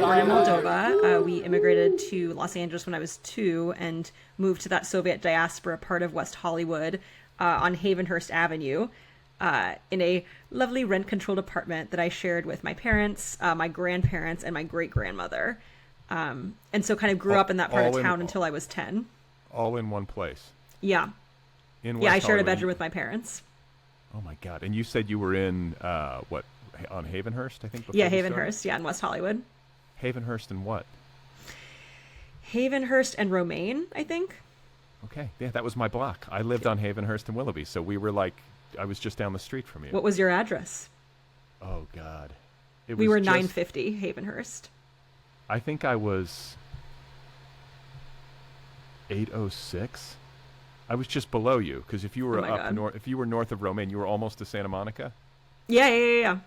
born in Moldova. We immigrated to Los Angeles when I was 2 and moved to that Soviet diaspora part of West Hollywood on Havenhurst Avenue in a lovely rent-controlled apartment that I shared with my parents, my grandparents, and my great-grandmother. And so kind of grew up in that part of town until I was 10. All in one place? Yeah. In West I shared Hollywood. a bedroom with my parents. Oh, my God. And you said you were in, on Havenhurst, I think? Yeah, Havenhurst, in West Hollywood. Havenhurst and what? Havenhurst and Romaine, I think. Okay. Yeah, that was my block. I lived on Havenhurst and Willoughby, so we were like, I was just down the street from you. What was your address? Oh, God. We were 950 Havenhurst. I think I was 806. I was just below you, because if you were if you were north of Romaine, you were almost to Santa Monica? Yeah.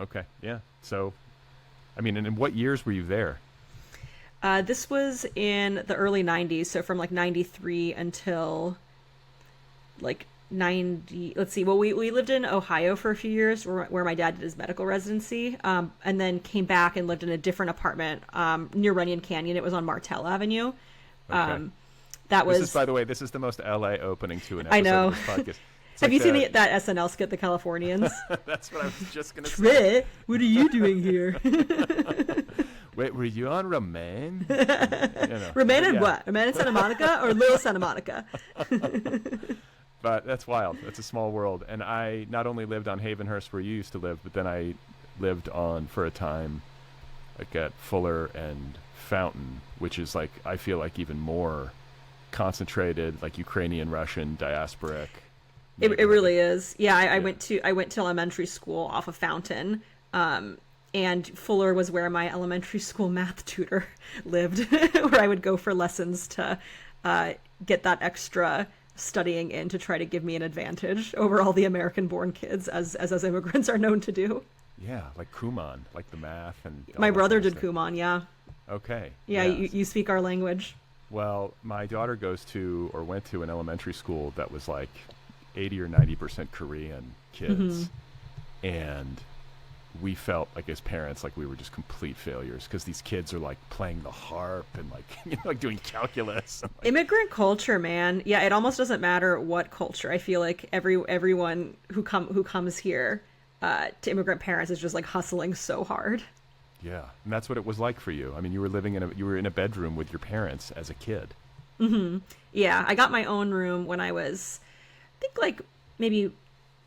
Okay, yeah. So, I mean, and in what years were you there? This was in the early 90s, so from like 93 until like 90. Let's see. Well, we lived in Ohio for a few years where my dad did his medical residency, and then came back and lived in a different apartment near Runyon Canyon. It was on Martell Avenue. Okay. This is, by the way, this is the most LA opening to an episode of this podcast. Have you seen that SNL skit, The Californians? That's what I was just going to say. What are you doing here? Wait, were you on Romaine? Romaine and what? Romaine and Santa Monica or Little Santa Monica? But that's wild. That's a small world. And I not only lived on Havenhurst where you used to live, but then I lived on, for a time, like at Fuller and Fountain, which is like, I feel like even more concentrated, like Ukrainian, Russian, diasporic. It really is. Yeah, I went to elementary school off of Fountain, and Fuller was where my elementary school math tutor lived, where I would go for lessons to get that extra studying in to try to give me an advantage over all the American-born kids, as immigrants are known to do. Yeah, like Kumon, like the math and. My brother did Kumon. Yeah. Okay. Yeah, you speak our language. Well, my daughter went to an elementary school that was like 80 or 90% Korean kids. Mm-hmm. And we felt like as parents, like we were just complete failures because these kids are like playing the harp and like, like doing calculus. And like... Immigrant culture, man. Yeah. It almost doesn't matter what culture. I feel like everyone who comes here to immigrant parents is just like hustling so hard. Yeah, and that's what it was like for you. I mean, you were in a bedroom with your parents as a kid. Mm-hmm. Yeah, I got my own room when I was, I think, like maybe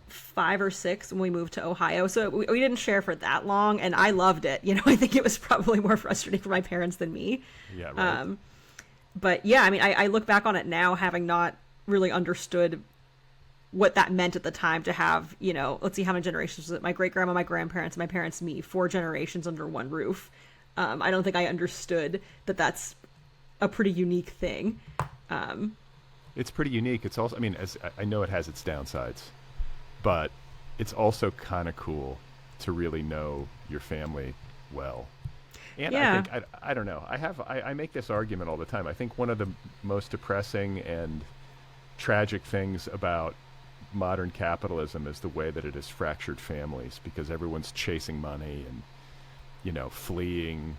5 or 6 when we moved to Ohio. So we didn't share for that long, and I loved it. I think it was probably more frustrating for my parents than me. Yeah, right. But yeah, I mean, I look back on it now, having not really understood what that meant at the time to have, let's see, how many generations was it? My great-grandma, my grandparents, my parents, me, 4 generations under one roof. I don't think I understood that that's a pretty unique thing. It's pretty unique. It's also, I mean, as I know it has its downsides, but it's also kind of cool to really know your family well. And yeah. I think, I don't know, I make this argument all the time. I think one of the most depressing and tragic things about modern capitalism is the way that it has fractured families, because everyone's chasing money and fleeing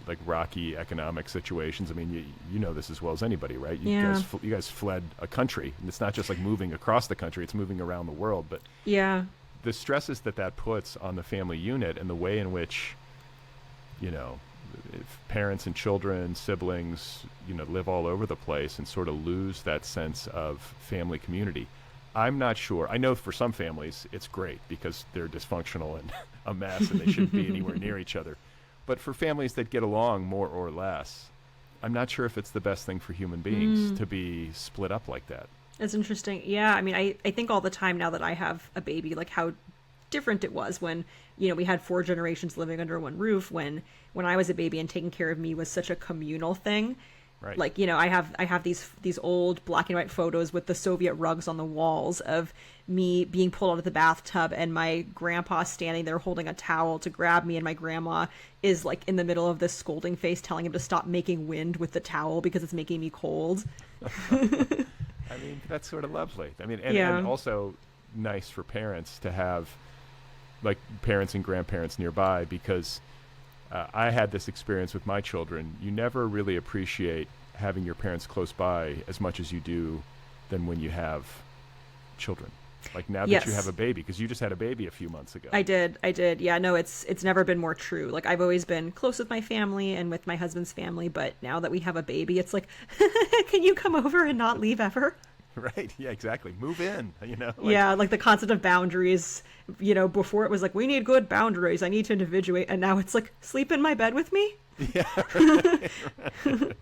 like rocky economic situations. I mean, you know this as well as anybody, right? You guys fled a country, and it's not just like moving across the country, it's moving around the world. But yeah, the stresses that puts on the family unit and the way in which if parents and children, siblings, live all over the place and sort of lose that sense of family community. I'm not sure. I know for some families it's great because they're dysfunctional and a mess and they shouldn't be anywhere near each other. But for families that get along more or less, I'm not sure if it's the best thing for human beings to be split up like that. It's interesting. Yeah, I mean, I think all the time now that I have a baby, like how different it was when we had 4 generations living under one roof, when I was a baby and taking care of me was such a communal thing. Right. Like, I have these old black and white photos with the Soviet rugs on the walls of me being pulled out of the bathtub and my grandpa standing there holding a towel to grab me, and my grandma is like in the middle of this scolding face telling him to stop making wind with the towel because it's making me cold. I mean, that's sort of lovely. I mean, and also nice for parents to have like parents and grandparents nearby, because I had this experience with my children. You never really appreciate having your parents close by as much as you do than when you have children. Like now that Yes. you have a baby, because you just had a baby a few months ago. I did. Yeah, no, it's never been more true. Like I've always been close with my family and with my husband's family, but now that we have a baby, it's like, can you come over and not leave ever? Right. Yeah, exactly. Move in, Like, Yeah, like the concept of boundaries, before it was like, we need good boundaries. I need to individuate. And now it's like, sleep in my bed with me? Yeah. Right.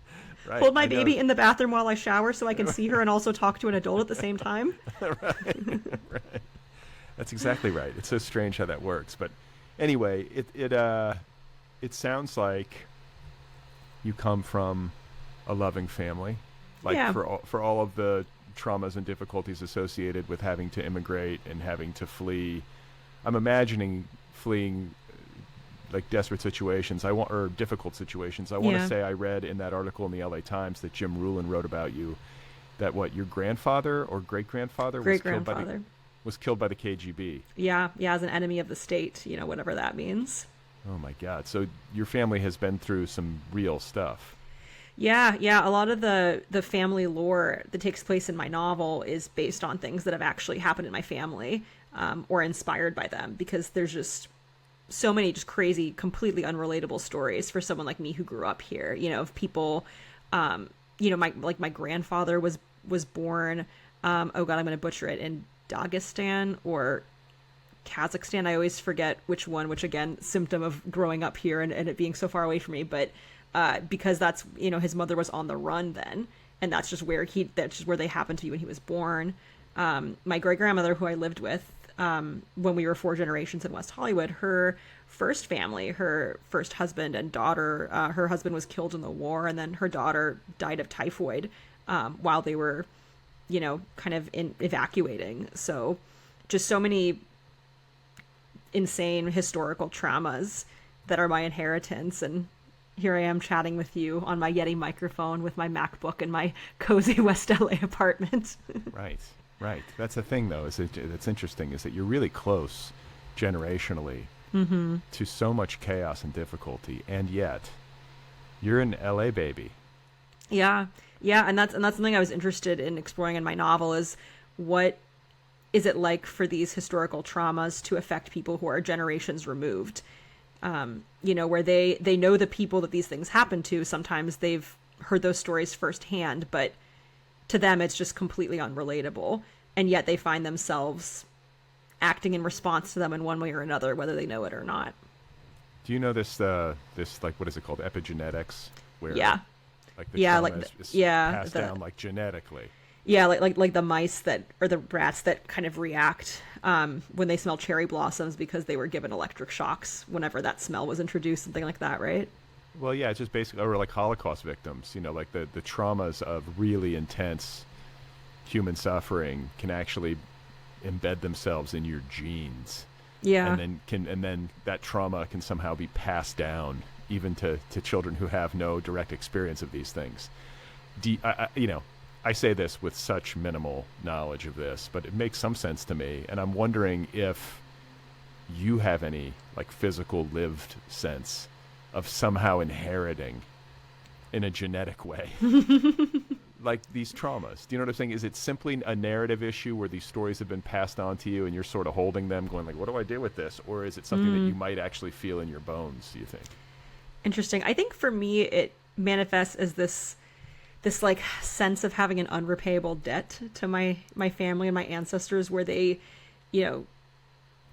Right. Hold my I know. baby in the bathroom while I shower so I can see her and also talk to an adult at the same time. Right. That's exactly right. It's so strange how that works. But anyway, it sounds like you come from a loving family, like Yeah. for all of the traumas and difficulties associated with having to immigrate and having to flee. I'm imagining fleeing like desperate situations. Or difficult situations. I want to Yeah. say I read in that article in the LA Times that Jim Rulin wrote about you, that your grandfather or great grandfather Great-grandfather. was killed by the KGB. Yeah, as an enemy of the state, whatever that means. Oh my God! So your family has been through some real stuff. Yeah. A lot of the family lore that takes place in my novel is based on things that have actually happened in my family, or inspired by them, because there's just so many just crazy, completely unrelatable stories for someone like me who grew up here, of people, my grandfather was born, oh God, I'm going to butcher it, in Dagestan or Kazakhstan. I always forget which one, which again, symptom of growing up here and it being so far away from me. But because that's, his mother was on the run then. And that's just where they happened to be when he was born. My great grandmother, who I lived with when we were 4 generations in West Hollywood, her first family, her first husband and daughter, her husband was killed in the war. And then her daughter died of typhoid while they were, kind of evacuating. So just so many insane historical traumas that are my inheritance. And here I am chatting with you on my Yeti microphone with my MacBook in my cozy West LA apartment. Right. That's the thing, though, that's interesting, is that you're really close generationally to so much chaos and difficulty, and yet you're an LA baby. Yeah, and that's something I was interested in exploring in my novel, is what is it like for these historical traumas to affect people who are generations removed? Where they know the people that these things happen to. Sometimes they've heard those stories firsthand, but to them it's just completely unrelatable, and yet they find themselves acting in response to them in one way or another, whether they know it or not. Do you know this like, what is it called, epigenetics, where like the trauma is passed down like genetically? Yeah, like the mice or the rats that kind of react when they smell cherry blossoms because they were given electric shocks whenever that smell was introduced, something like that, right? Well, yeah, it's just basically, or like Holocaust victims, like the traumas of really intense human suffering can actually embed themselves in your genes. Yeah. And then that trauma can somehow be passed down even to children who have no direct experience of these things. I say this with such minimal knowledge of this, but it makes some sense to me. And I'm wondering if you have any like physical lived sense of somehow inheriting in a genetic way, like these traumas. Do you know what I'm saying? Is it simply a narrative issue where these stories have been passed on to you and you're sort of holding them going like, what do I do with this? Or is it something that you might actually feel in your bones, do you think? Interesting. I think for me, it manifests as this like sense of having an unrepayable debt to my family and my ancestors, where they,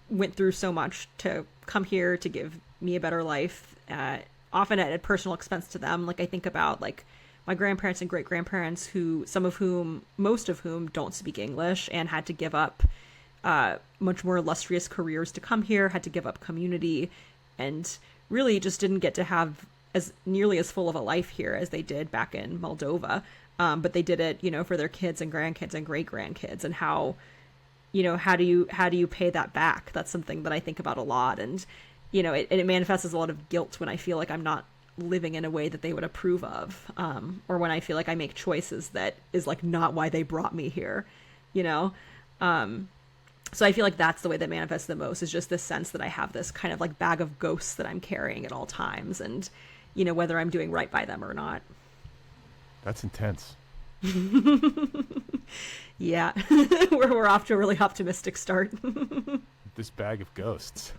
went through so much to come here to give me a better life, often at a personal expense to them. Like I think about like my grandparents and great grandparents, most of whom don't speak English and had to give up much more illustrious careers to come here, had to give up community, and really just didn't get to have as nearly as full of a life here as they did back in Moldova. But they did it, for their kids and grandkids and great grandkids, and how do you pay that back? That's something that I think about a lot. And, it manifests as a lot of guilt when I feel like I'm not living in a way that they would approve of. Or when I feel like I make choices that is like not why they brought me here, So I feel like that's the way that manifests the most, is just this sense that I have this kind of like bag of ghosts that I'm carrying at all times, and, you know, whether I'm doing right by them or not. That's intense. Yeah. we're off to a really optimistic start. This bag of ghosts.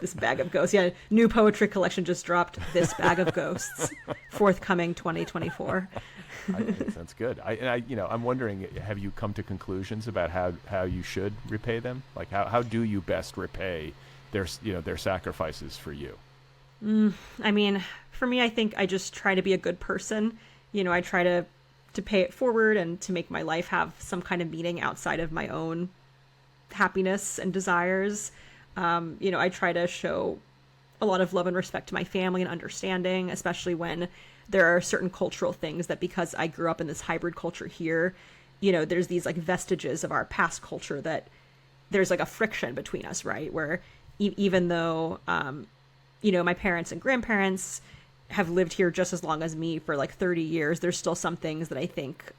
This bag of ghosts. Yeah. New poetry collection just dropped. This bag of ghosts. Forthcoming 2024. I think that's good. I'm wondering, have you come to conclusions about how you should repay them? Like how do you best repay their sacrifices for you? I mean, for me, I think I just try to be a good person. You know, I try to pay it forward and to make my life have some kind of meaning outside of my own happiness and desires. You know, I try to show a lot of love and respect to my family and understanding, especially when there are certain cultural things that, because I grew up in this hybrid culture here, you know, there's these like vestiges of our past culture that there's like a friction between us, right? Where even though, you know, my parents and grandparents have lived here just as long as me for like 30 years, there's still some things that I think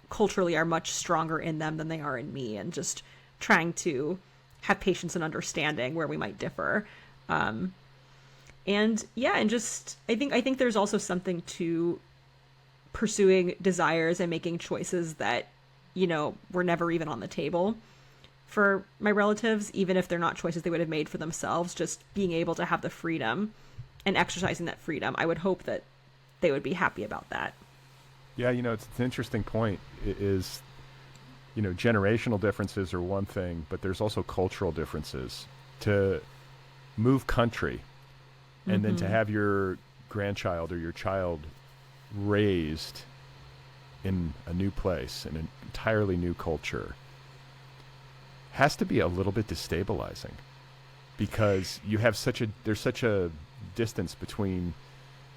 culturally are much stronger in them than they are in me, and just trying to have patience and understanding where we might differ. And yeah, and just I think there's also something to pursuing desires and making choices that, you know, were never even on the table for my relatives, even if they're not choices they would have made for themselves. Just being able to have the freedom and exercising that freedom, I would hope that they would be happy about that. Yeah, you know, it's an interesting point. It is, you know, generational differences are one thing, but there's also cultural differences. To move country and then to have your grandchild or your child raised in a new place, in an entirely new culture, has to be a little bit destabilizing, because you have there's such a distance between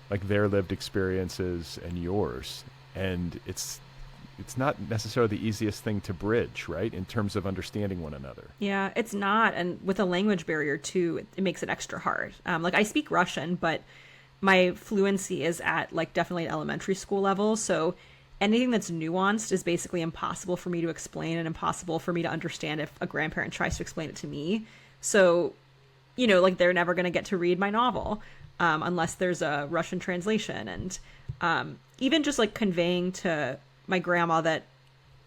like their lived experiences and yours, and it's not necessarily the easiest thing to bridge, right, in terms of understanding one another. Yeah, it's not. And with a language barrier too, it makes it extra hard. Like I speak Russian, but my fluency is at like definitely an elementary school level, so anything that's nuanced is basically impossible for me to explain and impossible for me to understand if a grandparent tries to explain it to me. So, you know, like they're never going to get to read my novel unless there's a Russian translation. And even just like conveying to my grandma that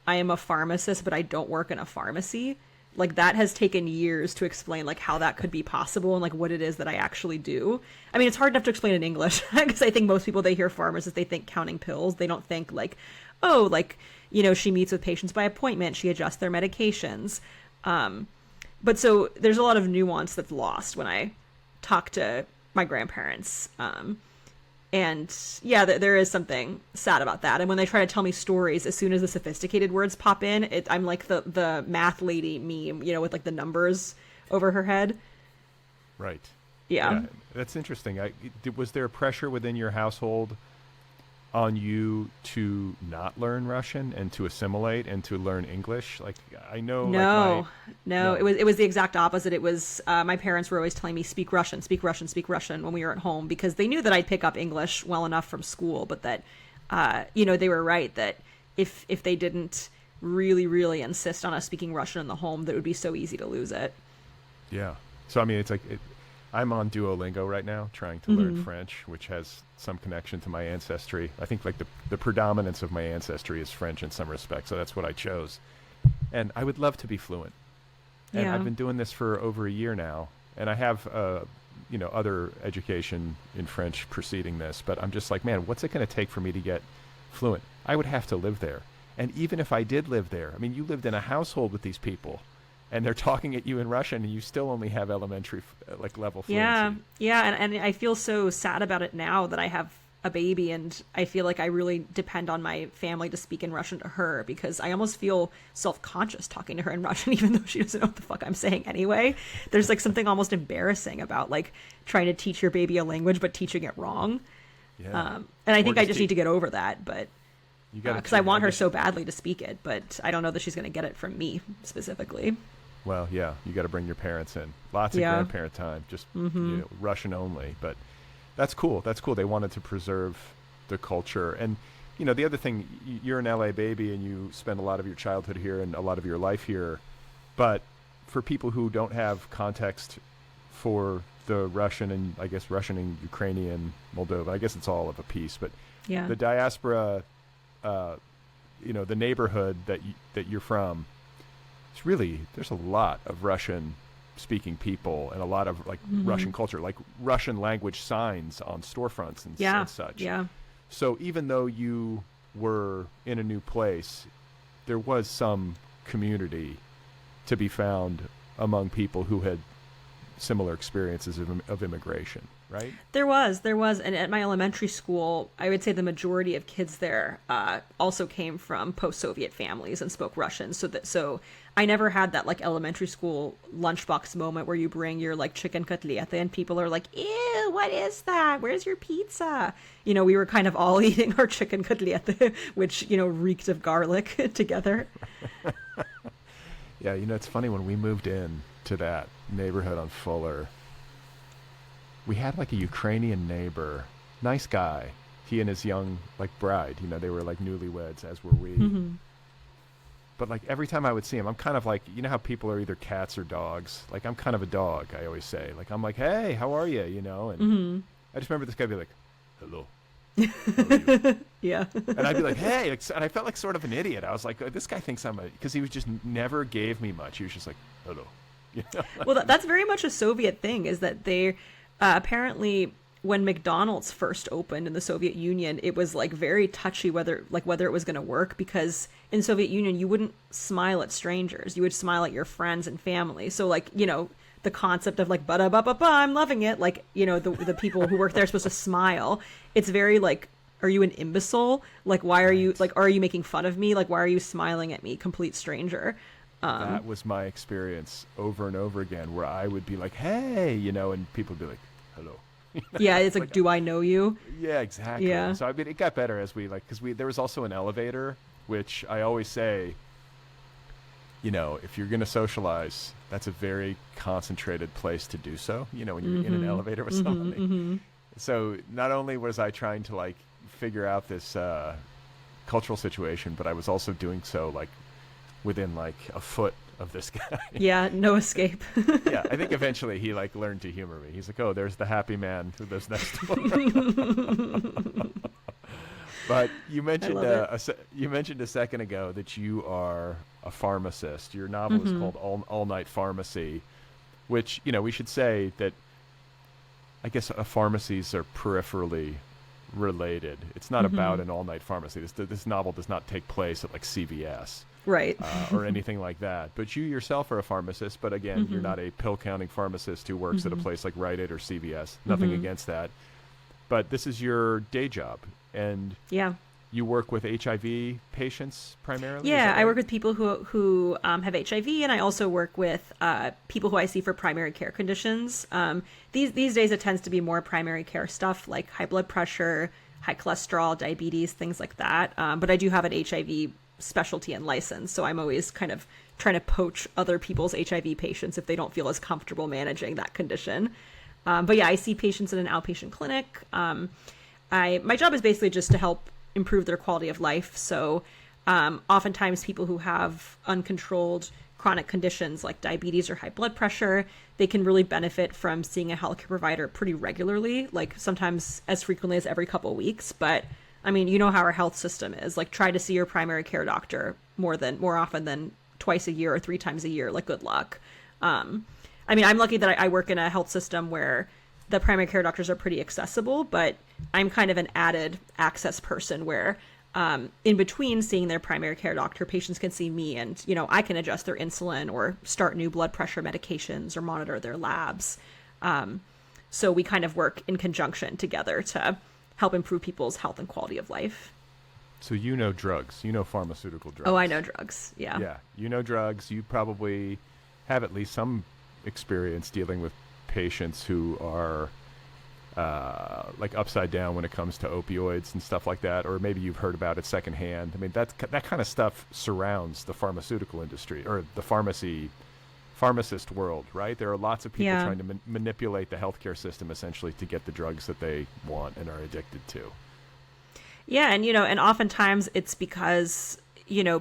I am a pharmacist, but I don't work in a pharmacy, like that has taken years to explain like how that could be possible and like what it is that I actually do. I mean, it's hard enough to explain in English because I think most people, they hear pharmacist, they think counting pills. They don't think like, oh, like, you know, she meets with patients by appointment, she adjusts their medications. But so there's a lot of nuance that's lost when I talk to my grandparents. And yeah, there is something sad about that. And when they try to tell me stories, as soon as the sophisticated words pop in, I'm like the math lady meme, you know, with like the numbers over her head. Right. Yeah. That's interesting. Was there pressure within your household on you to not learn Russian and to assimilate and to learn English? Like, I know. No. It was the exact opposite. It was my parents were always telling me speak Russian when we were at home, because they knew that I'd pick up English well enough from school, but that you know, they were right that if they didn't really, really insist on us speaking Russian in the home, that it would be so easy to lose it. Yeah. So I mean, it's like I'm on Duolingo right now trying to learn French, which has some connection to my ancestry. I think like the predominance of my ancestry is French in some respects, so that's what I chose. And I would love to be fluent. And I've been doing this for over a year now, and I have you know, other education in French preceding this, but I'm just like, man, what's it going to take for me to get fluent? I would have to live there. And even if I did live there, I mean, you lived in a household with these people, and they're talking at you in Russian, and you still only have elementary like level fluency. Yeah, and I feel so sad about it now that I have a baby, and I feel like I really depend on my family to speak in Russian to her, because I almost feel self-conscious talking to her in Russian, even though she doesn't know what the fuck I'm saying anyway. There's like something almost embarrassing about like trying to teach your baby a language but teaching it wrong. Yeah. And I think I just need to get over that, but because I want her so badly to speak it, but I don't know that she's going to get it from me specifically. Well, yeah, you got to bring your parents in. Lots of grandparent time, just you know, Russian only. But that's cool. That's cool. They wanted to preserve the culture. And, you know, the other thing, you're an LA baby and you spend a lot of your childhood here and a lot of your life here. But for people who don't have context for the Russian and I guess Russian and Ukrainian Moldova, I guess it's all of a piece, but Yeah. the diaspora, the neighborhood that you're from, it's really, there's a lot of Russian speaking people and a lot of like Russian culture, like Russian language signs on storefronts and such. Yeah. So even though you were in a new place, there was some community to be found among people who had similar experiences of immigration, right? There was. And at my elementary school, I would say the majority of kids there also came from post-Soviet families and spoke Russian. So I never had that like elementary school lunchbox moment where you bring your like chicken kotleta and people are like, ew, what is that? Where's your pizza? We were kind of all eating our chicken kotleta, which, reeked of garlic together. Yeah, it's funny, when we moved in to that neighborhood on Fuller, we had like a Ukrainian neighbor, nice guy. He and his young like bride, they were like newlyweds, as were we. Mm-hmm. But like every time I would see him, I'm kind of like, how people are either cats or dogs. Like I'm kind of a dog, I always say. Like I'm like, hey, how are you? And I just remember this guy be like, hello. How are you? Yeah. And I'd be like, hey, and I felt like sort of an idiot. I was like, this guy thinks because he was just never gave me much. He was just like, hello. Well, that's very much a Soviet thing, is that they apparently, when McDonald's first opened in the Soviet Union, it was like very touchy whether it was going to work, because in Soviet Union you wouldn't smile at strangers, you would smile at your friends and family. So like, the concept of like ba ba ba ba, I'm loving it, like, the people who work there are supposed to smile. It's very like, are you an imbecile? Like, why are you like, are you making fun of me? Like, why are you smiling at me, complete stranger? That was my experience over and over again, where I would be like, hey, and people would be like, hello. Yeah, it's like, do I know you? Yeah, exactly. Yeah. So I mean, it got better as because there was also an elevator, which I always say, if you're going to socialize, that's a very concentrated place to do so, when you're in an elevator with somebody. So not only was I trying to like figure out this cultural situation, but I was also doing so like within like a foot of this guy. Yeah, no escape. Yeah, I think eventually he like learned to humor me. He's like, oh, there's the happy man who lives next door. But you mentioned a second ago that you are a pharmacist. Your novel is called All Night Pharmacy, which, we should say that I guess pharmacies are peripherally related. It's not about an all-night pharmacy. This novel does not take place at like CVS. Right. Or anything like that. But you yourself are a pharmacist, but again, you're not a pill-counting pharmacist who works at a place like Rite Aid or CVS. Nothing against that. But this is your day job, and you work with HIV patients primarily? Yeah, I work with people who have HIV, and I also work with people who I see for primary care conditions. These days it tends to be more primary care stuff like high blood pressure, high cholesterol, diabetes, things like that. But I do have an HIV specialty and license, so I'm always kind of trying to poach other people's HIV patients if they don't feel as comfortable managing that condition. But yeah, I see patients in an outpatient clinic. My job is basically just to help improve their quality of life. So oftentimes people who have uncontrolled chronic conditions like diabetes or high blood pressure, they can really benefit from seeing a healthcare provider pretty regularly, like sometimes as frequently as every couple of weeks. But I mean, you know how our health system is. Like, try to see your primary care doctor more often than twice a year or 3 times a year. Like, good luck. I mean, I'm lucky that I work in a health system where the primary care doctors are pretty accessible, but I'm kind of an added access person where in between seeing their primary care doctor, patients can see me, and, I can adjust their insulin or start new blood pressure medications or monitor their labs. So we kind of work in conjunction together to help improve people's health and quality of life. So drugs, pharmaceutical drugs. Oh, I know drugs. Yeah. Yeah. Drugs. You probably have at least some experience dealing with patients who are like upside down when it comes to opioids and stuff like that, or maybe you've heard about it secondhand. I mean, that kind of stuff surrounds the pharmaceutical industry or the pharmacist world, right? There are lots of people trying to manipulate the healthcare system essentially to get the drugs that they want and are addicted to. Yeah, and oftentimes it's because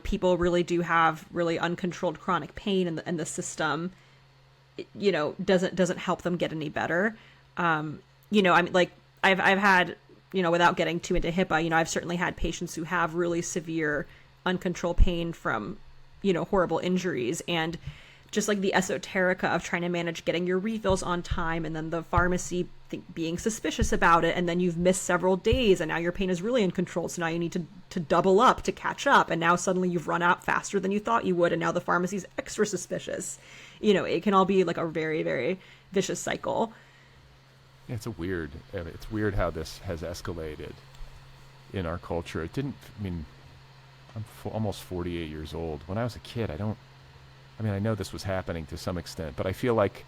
people really do have really uncontrolled chronic pain in the system, doesn't help them get any better. I mean, like I've had, without getting too into HIPAA, I've certainly had patients who have really severe uncontrolled pain from, horrible injuries, and just like the esoterica of trying to manage getting your refills on time, and then the pharmacy being suspicious about it, and then you've missed several days and now your pain is really uncontrolled, so now you need to double up to catch up, and now suddenly you've run out faster than you thought you would, and now the pharmacy's extra suspicious. It can all be like a very, very vicious cycle. It's weird how this has escalated in our culture. I'm almost 48 years old. When I was a kid, I know this was happening to some extent, but I feel like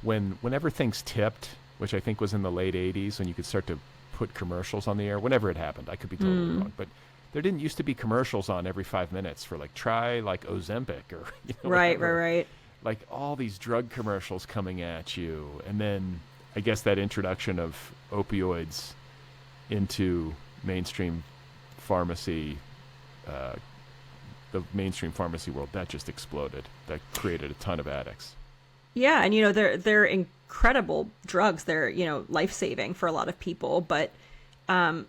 whenever things tipped, which I think was in the late 80s, when you could start to put commercials on the air, whenever it happened, I could be totally wrong, but there didn't used to be commercials on every 5 minutes for try Ozempic or right. Like all these drug commercials coming at you, and then I guess that introduction of opioids into mainstream pharmacy, the mainstream pharmacy world, that just exploded. That created a ton of addicts. Yeah, and they're incredible drugs. They're life-saving for a lot of people, but it's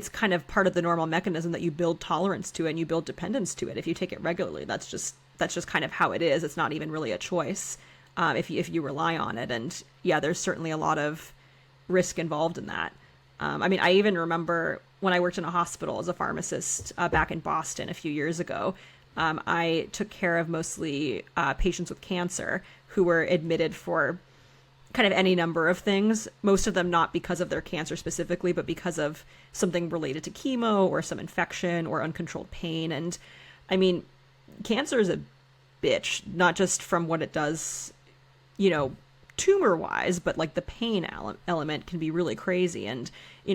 kind of part of the normal mechanism that you build tolerance to and you build dependence to it. If you take it regularly, that's just kind of how it is. It's not even really a choice if you rely on it. And yeah, there's certainly a lot of risk involved in that. I even remember when I worked in a hospital as a pharmacist back in Boston a few years ago. I took care of mostly patients with cancer who were admitted for kind of any number of things, most of them not because of their cancer specifically, but because of something related to chemo or some infection or uncontrolled pain. And cancer is a bitch, not just from what it does, tumor wise, but like the pain element can be really crazy. And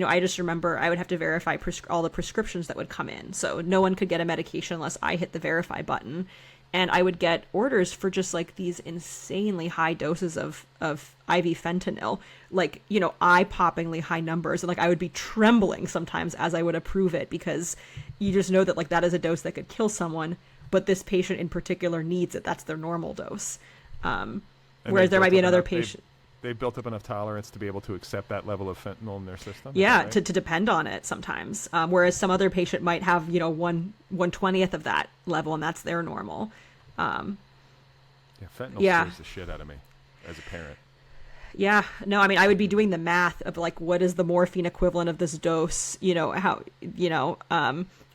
I just remember I would have to verify all the prescriptions that would come in, so no one could get a medication unless I hit the verify button, and I would get orders for just like these insanely high doses of IV fentanyl, like eye-poppingly high numbers, and like I would be trembling sometimes as I would approve it, because you just know that like that is a dose that could kill someone, but this patient in particular needs it. That's their normal dose. Whereas there might be another patient. They've built up enough tolerance to be able to accept that level of fentanyl in their system? Yeah, right? to depend on it sometimes. Whereas some other patient might have, 1/20th of that level, and that's their normal. Fentanyl scares the shit out of me as a parent. Yeah, no, I would be doing the math of like, what is the morphine equivalent of this dose?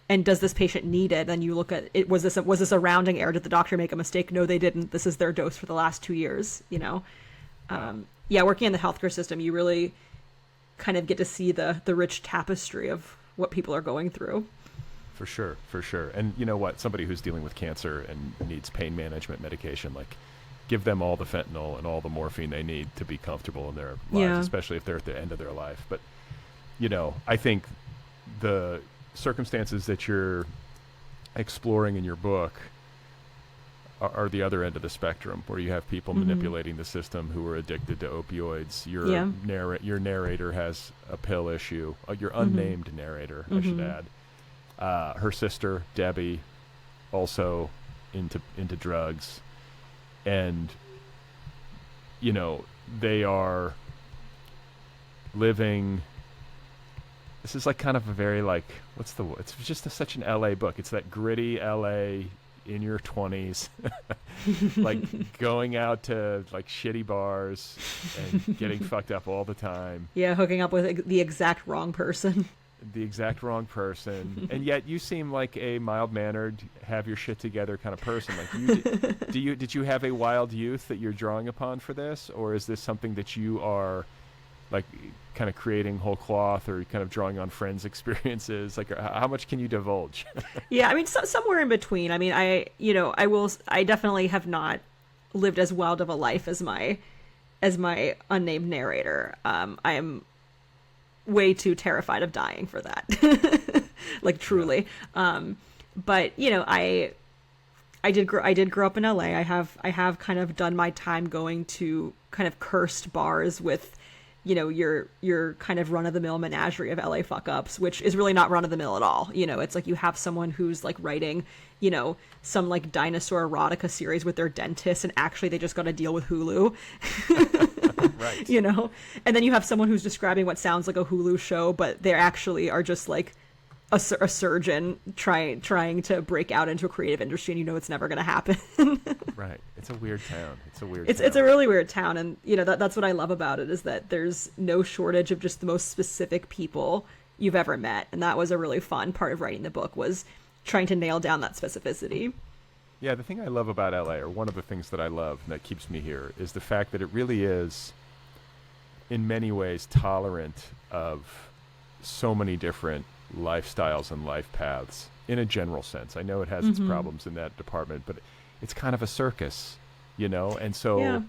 And does this patient need it? And you look at it. Was this a rounding error? Did the doctor make a mistake? No, they didn't. This is their dose for the last 2 years. Working in the healthcare system, you really kind of get to see the rich tapestry of what people are going through. For sure. And you know what? Somebody who's dealing with cancer and needs pain management medication, like, give them all the fentanyl and all the morphine they need to be comfortable in their lives, especially if they're at the end of their life. But, I think the circumstances that you're exploring in your book are the other end of the spectrum, where you have people manipulating the system who are addicted to opioids. Your narrator has a pill issue. Your unnamed narrator, I should add. Her sister Debbie, also into drugs, and they are living. This is like kind of a very like it's just such an LA book. It's that gritty LA in your 20s, like going out to like shitty bars and getting fucked up all the time. Yeah, hooking up with the exact wrong person. And yet you seem like a mild-mannered, have your shit together kind of person. Like, did you have a wild youth that you're drawing upon for this, or is this something that you are like kind of creating whole cloth, or kind of drawing on friends' experiences? Like, how much can you divulge? Yeah, somewhere in between. I definitely have not lived as wild of a life as my unnamed narrator. I am way too terrified of dying for that. Like, truly. But I did grow up in LA. I have kind of done my time going to kind of cursed bars with your kind of run-of-the-mill menagerie of LA fuck-ups, which is really not run-of-the-mill at all. It's like you have someone who's like writing, some like dinosaur erotica series with their dentist, and actually they just got to deal with Hulu. Right. And then you have someone who's describing what sounds like a Hulu show, but they actually are just like a surgeon trying to break out into a creative industry, and it's never going to happen. Right. It's a weird town. It's a really weird town, and that's what I love about it, is that there's no shortage of just the most specific people you've ever met, and that was a really fun part of writing the book, was trying to nail down that specificity. Yeah, the thing I love about LA, or one of the things that I love and that keeps me here, is the fact that it really is, in many ways, tolerant of so many different lifestyles and life paths in a general sense. I know it has its problems in that department, but it's kind of a circus, and so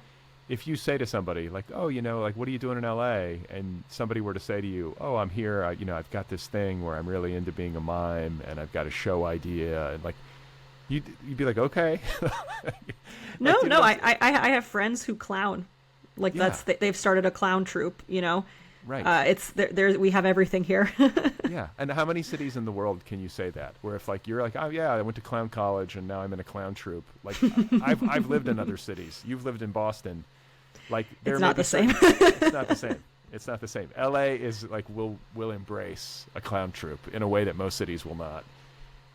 if you say to somebody like, oh, like, what are you doing in LA? And somebody were to say to you, oh, I'm here, I've got this thing where I'm really into being a mime, and I've got a show idea, and like, you'd be like, okay. No, I have friends who clown. Like, they've started a clown troupe, Right. It's there. We have everything here. Yeah. And how many cities in the world can you say that? Where if like you're like, oh yeah, I went to clown college and now I'm in a clown troupe. Like I've lived in other cities. You've lived in Boston. Like it's not the same. It's not the same. It's not the same. LA is like will embrace a clown troupe in a way that most cities will not.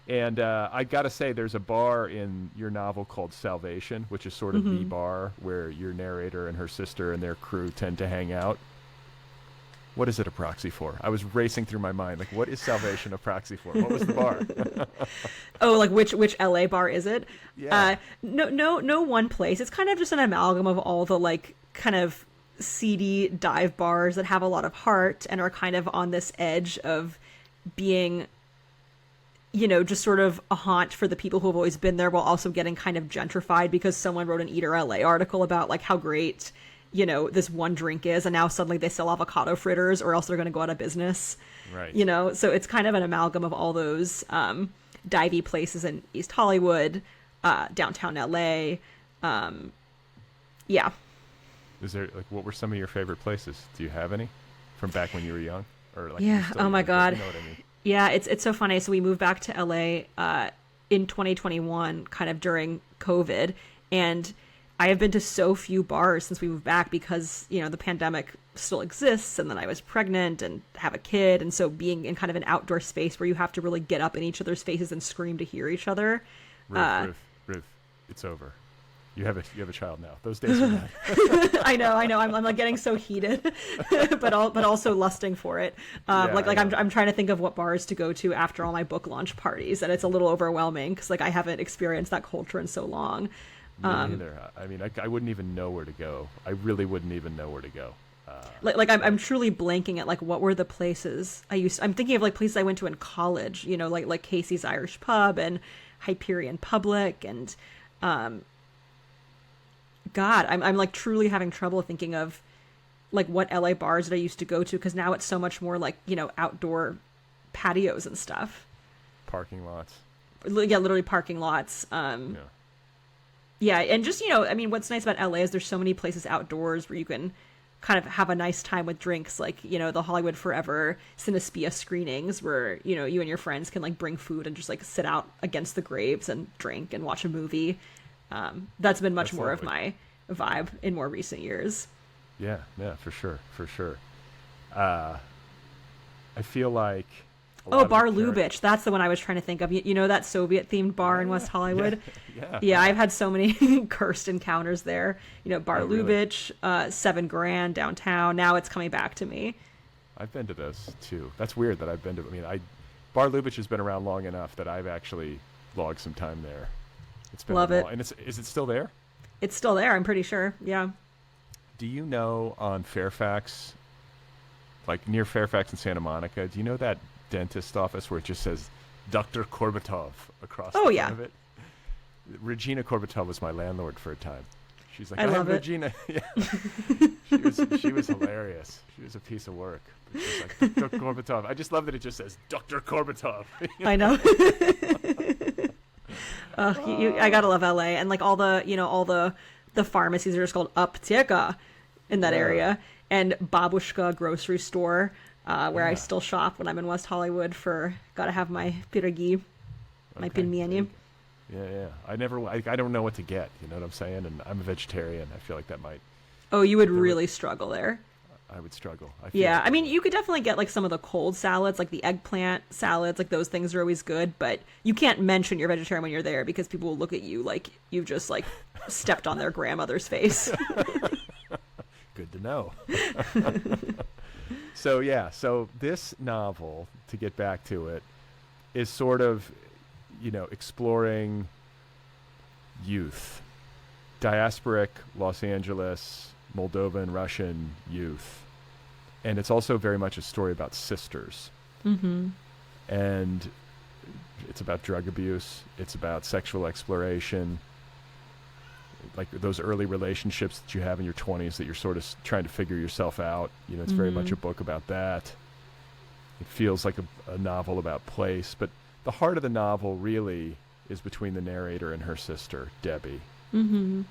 And I got to say, there's a bar in your novel called Salvation, which is sort of the bar where your narrator and her sister and their crew tend to hang out. What is it a proxy for? I was racing through my mind. Like, what is Salvation a proxy for? What was the bar? Oh, like which LA bar is it? Yeah. No one place. It's kind of just an amalgam of all the like kind of seedy dive bars that have a lot of heart and are kind of on this edge of being, just sort of a haunt for the people who have always been there, while also getting kind of gentrified because someone wrote an Eater LA article about like how great this one drink is, and now suddenly they sell avocado fritters or else they're going to go out of business. Right. So it's kind of an amalgam of all those divey places in East Hollywood, downtown LA. Yeah. Is there like, what were some of your favorite places? Do you have any from back when you were young? Or like, yeah. Oh my God. You know what I mean? Yeah. It's so funny. So we moved back to LA in 2021, kind of during COVID, and I have been to so few bars since we moved back because, the pandemic still exists, and then I was pregnant and have a kid. And so being in kind of an outdoor space where you have to really get up in each other's faces and scream to hear each other. Ruth, it's over. You have a child now. Those days are done. I know. I'm like getting so heated, but also lusting for it. I'm trying to think of what bars to go to after all my book launch parties, and it's a little overwhelming because like I haven't experienced that culture in so long. Me neither. I mean, I wouldn't even know where to go. I really wouldn't even know where to go. I'm truly blanking at like what were the places I'm thinking of, like places I went to in college. Like Casey's Irish Pub and Hyperion Public, and God, I'm like truly having trouble thinking of like what LA bars that I used to go to, because now it's so much more like outdoor patios and stuff. Parking lots. Yeah, literally parking lots. Yeah, and just, what's nice about LA is there's so many places outdoors where you can kind of have a nice time with drinks, like, the Hollywood Forever Cinespia screenings where, you and your friends can like bring food and just like sit out against the graves and drink and watch a movie. That's been much more of my vibe in more recent years. Yeah, for sure. I feel like... Bar Lubitsch. That's the one I was trying to think of. That Soviet-themed bar in West Hollywood? Yeah, I've had so many cursed encounters there. Bar Lubitsch, really? 7 Grand downtown. Now it's coming back to me. I've been to those, too. That's weird that I've been to... Bar Lubitsch has been around long enough that I've actually logged some time there. It's been Love it. And is it still there? It's still there, I'm pretty sure. Yeah. Do you know on Fairfax, like near Fairfax and Santa Monica, do you know that dentist office where it just says Dr. Korbatov across the front of it? Regina Korbatov was my landlord for a time. She's like, I love it. Regina. Yeah. She was hilarious. She was a piece of work. But she's like, Dr. Korbatov. I just love that it just says Dr. Korbatov. I know. I gotta love LA, and like all the pharmacies are just called Apteka in that area. and Babushka grocery store, where I Yeah. still shop when I'm in West Hollywood for gotta have my pierogi, my Okay. pinmienie. Yeah. I don't know what to get. You know what I'm saying? And I'm a vegetarian. I feel like that might. Oh, you would really struggle there. I would struggle. I feel Yeah, like I mean, you could definitely get like some of the cold salads, like the eggplant salads, like those things are always good, but you can't mention you're vegetarian when you're there because people will look at you like you've just like stepped on their grandmother's face. Good to know. So this novel, to get back to it, is sort of, exploring youth, diasporic Los Angeles, Moldovan, Russian youth. And it's also very much a story about sisters. Mm-hmm. And it's about drug abuse. It's about sexual exploration. Like those early relationships that you have in your 20s that you're sort of trying to figure yourself out. It's very much a book about that. It feels like a novel about place. But the heart of the novel really is between the narrator and her sister, Debbie. Mm-hmm.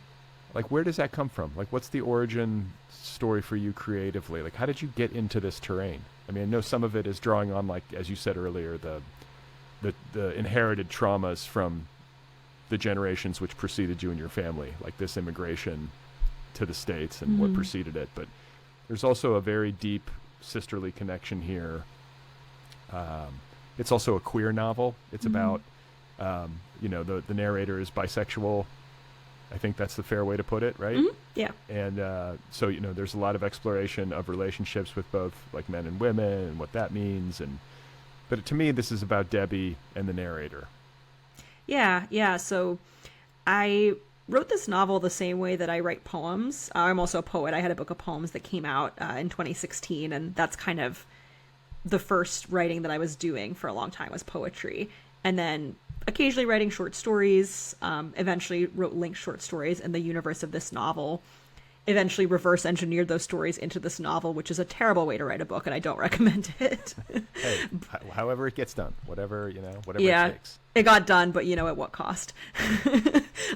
Like, where does that come from? Like, what's the origin story for you creatively? Like, how did you get into this terrain? I mean, I know some of it is drawing on, like, as you said earlier, the inherited traumas from the generations which preceded you and your family, like this immigration to the States and what preceded it. But there's also a very deep sisterly connection here. It's also a queer novel. It's about, the narrator is bisexual. I think that's the fair way to put it, right? Mm-hmm. Yeah. And so, there's a lot of exploration of relationships with both like men and women and what that means. But to me, this is about Debbie and the narrator. Yeah. So I wrote this novel the same way that I write poems. I'm also a poet. I had a book of poems that came out in 2016, and that's kind of the first writing that I was doing for a long time was poetry. And then occasionally writing short stories, eventually wrote linked short stories in the universe of this novel, eventually reverse engineered those stories into this novel, which is a terrible way to write a book, and I don't recommend it. Hey, however it gets done, whatever it takes. It got done, but at what cost?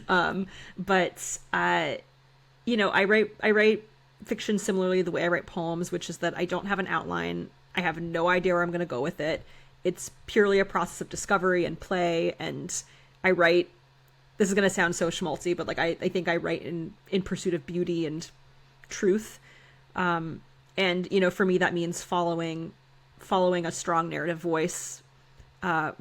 I write fiction similarly the way I write poems, which is that I don't have an outline. I have no idea where I'm going to go with it. It's purely a process of discovery and play, and I write. This is going to sound so schmaltzy, but like I think I write in pursuit of beauty and truth. And for me that means following a strong narrative voice,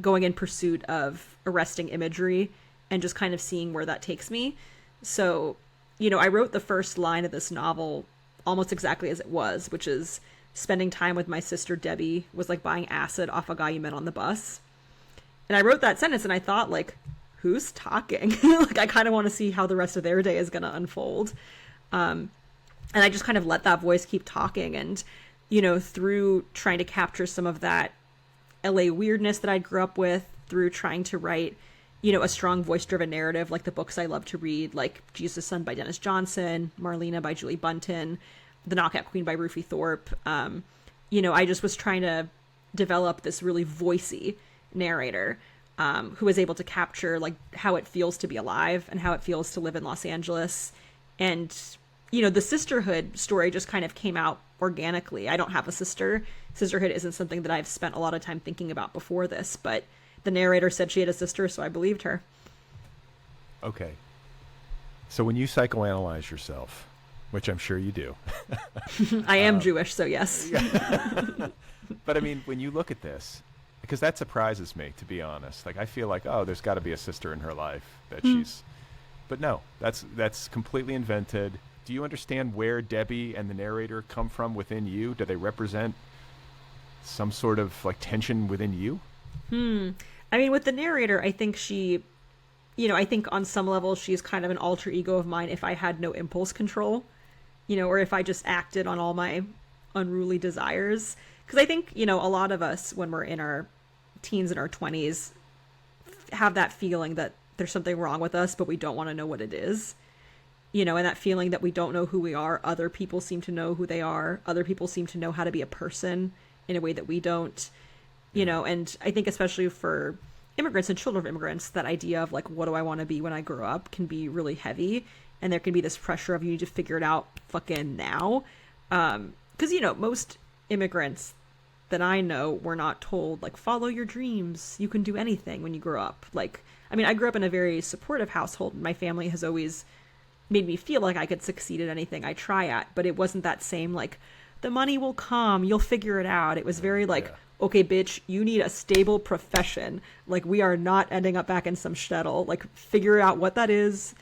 going in pursuit of arresting imagery and just kind of seeing where that takes me. So, I wrote the first line of this novel almost exactly as it was, which is spending time with my sister Debbie was like buying acid off a guy you met on the bus. And I wrote that sentence and I thought, like, who's talking? Like, I kind of want to see how the rest of their day is going to unfold. And I just kind of let that voice keep talking. And, through trying to capture some of that LA weirdness that I grew up with, through trying to write, a strong voice-driven narrative, like the books I love to read, like Jesus' Son by Dennis Johnson, Marlena by Julie Buntin, The Knockout Queen by Ruthie Thorpe. I just was trying to develop this really voicey narrator who was able to capture like how it feels to be alive and how it feels to live in Los Angeles. And, the sisterhood story just kind of came out organically. I don't have a sister. Sisterhood isn't something that I've spent a lot of time thinking about before this, but the narrator said she had a sister, so I believed her. Okay. So when you psychoanalyze yourself, which I'm sure you do. I am Jewish, so yes. But I mean, when you look at this, because that surprises me, to be honest. Like, I feel like, oh, there's got to be a sister in her life that she's... But no, that's completely invented. Do you understand where Debbie and the narrator come from within you? Do they represent some sort of, like, tension within you? I mean, with the narrator, I think she... I think on some level she's kind of an alter ego of mine if I had no impulse control. Or if I just acted on all my unruly desires. Because I think, a lot of us, when we're in our teens and our 20s, have that feeling that there's something wrong with us, but we don't want to know what it is. And that feeling that we don't know who we are. Other people seem to know who they are. Other people seem to know how to be a person in a way that we don't. And I think especially for immigrants and children of immigrants, that idea of like, what do I want to be when I grow up can be really heavy. And there can be this pressure of you need to figure it out fucking now. Because, most immigrants that I know were not told, like, follow your dreams. You can do anything when you grow up. Like, I mean, I grew up in a very supportive household. My family has always made me feel like I could succeed at anything I try at, but it wasn't that same, like, the money will come, you'll figure it out. It was very like, okay, bitch, you need a stable profession. Like, we are not ending up back in some shtetl. Like, figure out what that is.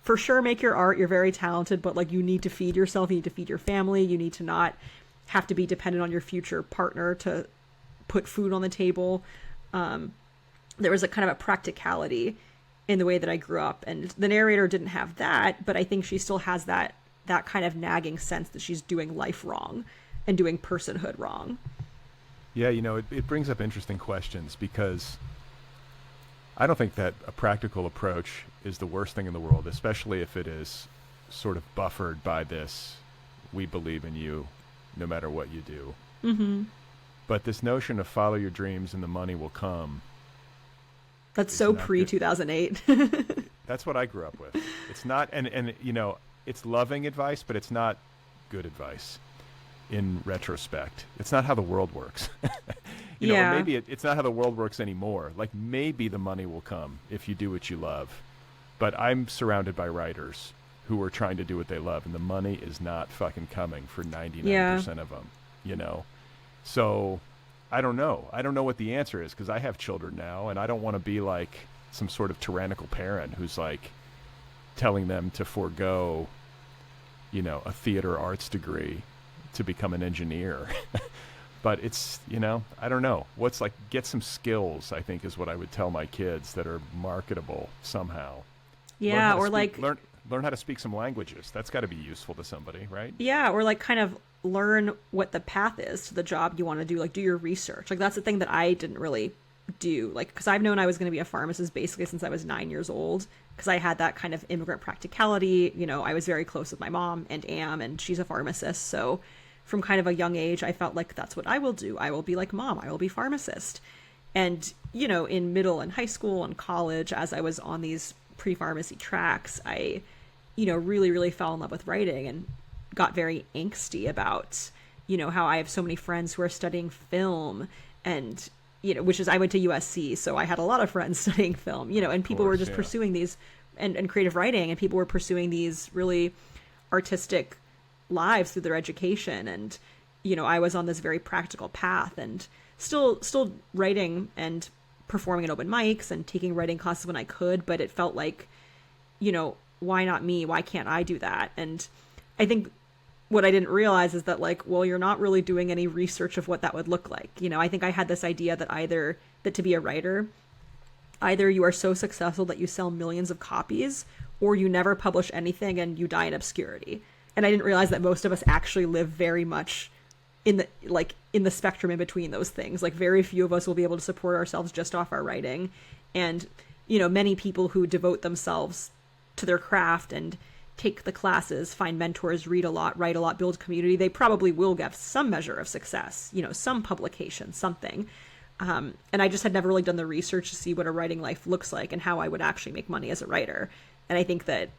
For sure, make your art. You're very talented, but, like, you need to feed yourself. You need to feed your family. You need to not have to be dependent on your future partner to put food on the table. There was a kind of a practicality in the way that I grew up. And the narrator didn't have that, but I think she still has that kind of nagging sense that she's doing life wrong and doing personhood wrong. Yeah, it brings up interesting questions, because I don't think that a practical approach is the worst thing in the world, especially if it is sort of buffered by this, we believe in you no matter what you do. Mm-hmm. But this notion of follow your dreams and the money will come. That's so pre-2008. That's what I grew up with. It's not, and it's loving advice, but it's not good advice in retrospect. It's not how the world works. Or maybe it's not how the world works anymore. Like, maybe the money will come if you do what you love. But I'm surrounded by writers who are trying to do what they love, and the money is not fucking coming for 99% of them, So I don't know. I don't know what the answer is, because I have children now, and I don't want to be like some sort of tyrannical parent who's like telling them to forego, a theater arts degree to become an engineer. But it's, I don't know. What's like, get some skills, I think, is what I would tell my kids that are marketable somehow. Yeah, learn how to speak some languages. That's got to be useful to somebody, right? Yeah, or like kind of learn what the path is to the job you want to do. Like, do your research. Like, that's the thing that I didn't really do. Like, because I've known I was going to be a pharmacist basically since I was 9 years old, because I had that kind of immigrant practicality. I was very close with my mom and and she's a pharmacist. So from kind of a young age, I felt like that's what I will do. I will be like mom. I will be pharmacist. And, in middle and high school and college, as I was on these pre-pharmacy tracks, I, really, really fell in love with writing and got very angsty about, how I have so many friends who are studying film and, which is, I went to USC, so I had a lot of friends studying film, and people were just pursuing these and creative writing, and people were pursuing these really artistic lives through their education. And, I was on this very practical path and still writing and performing at open mics and taking writing classes when I could, but it felt like, why not me? Why can't I do that? And I think what I didn't realize is that, like, well, you're not really doing any research of what that would look like. I think I had this idea that to be a writer, either you are so successful that you sell millions of copies, or you never publish anything and you die in obscurity. And I didn't realize that most of us actually live very much in the spectrum in between those things. Like, very few of us will be able to support ourselves just off our writing. And, many people who devote themselves to their craft and take the classes, find mentors, read a lot, write a lot, build community, they probably will get some measure of success, some publication, something. And I just had never really done the research to see what a writing life looks like and how I would actually make money as a writer. And I think that,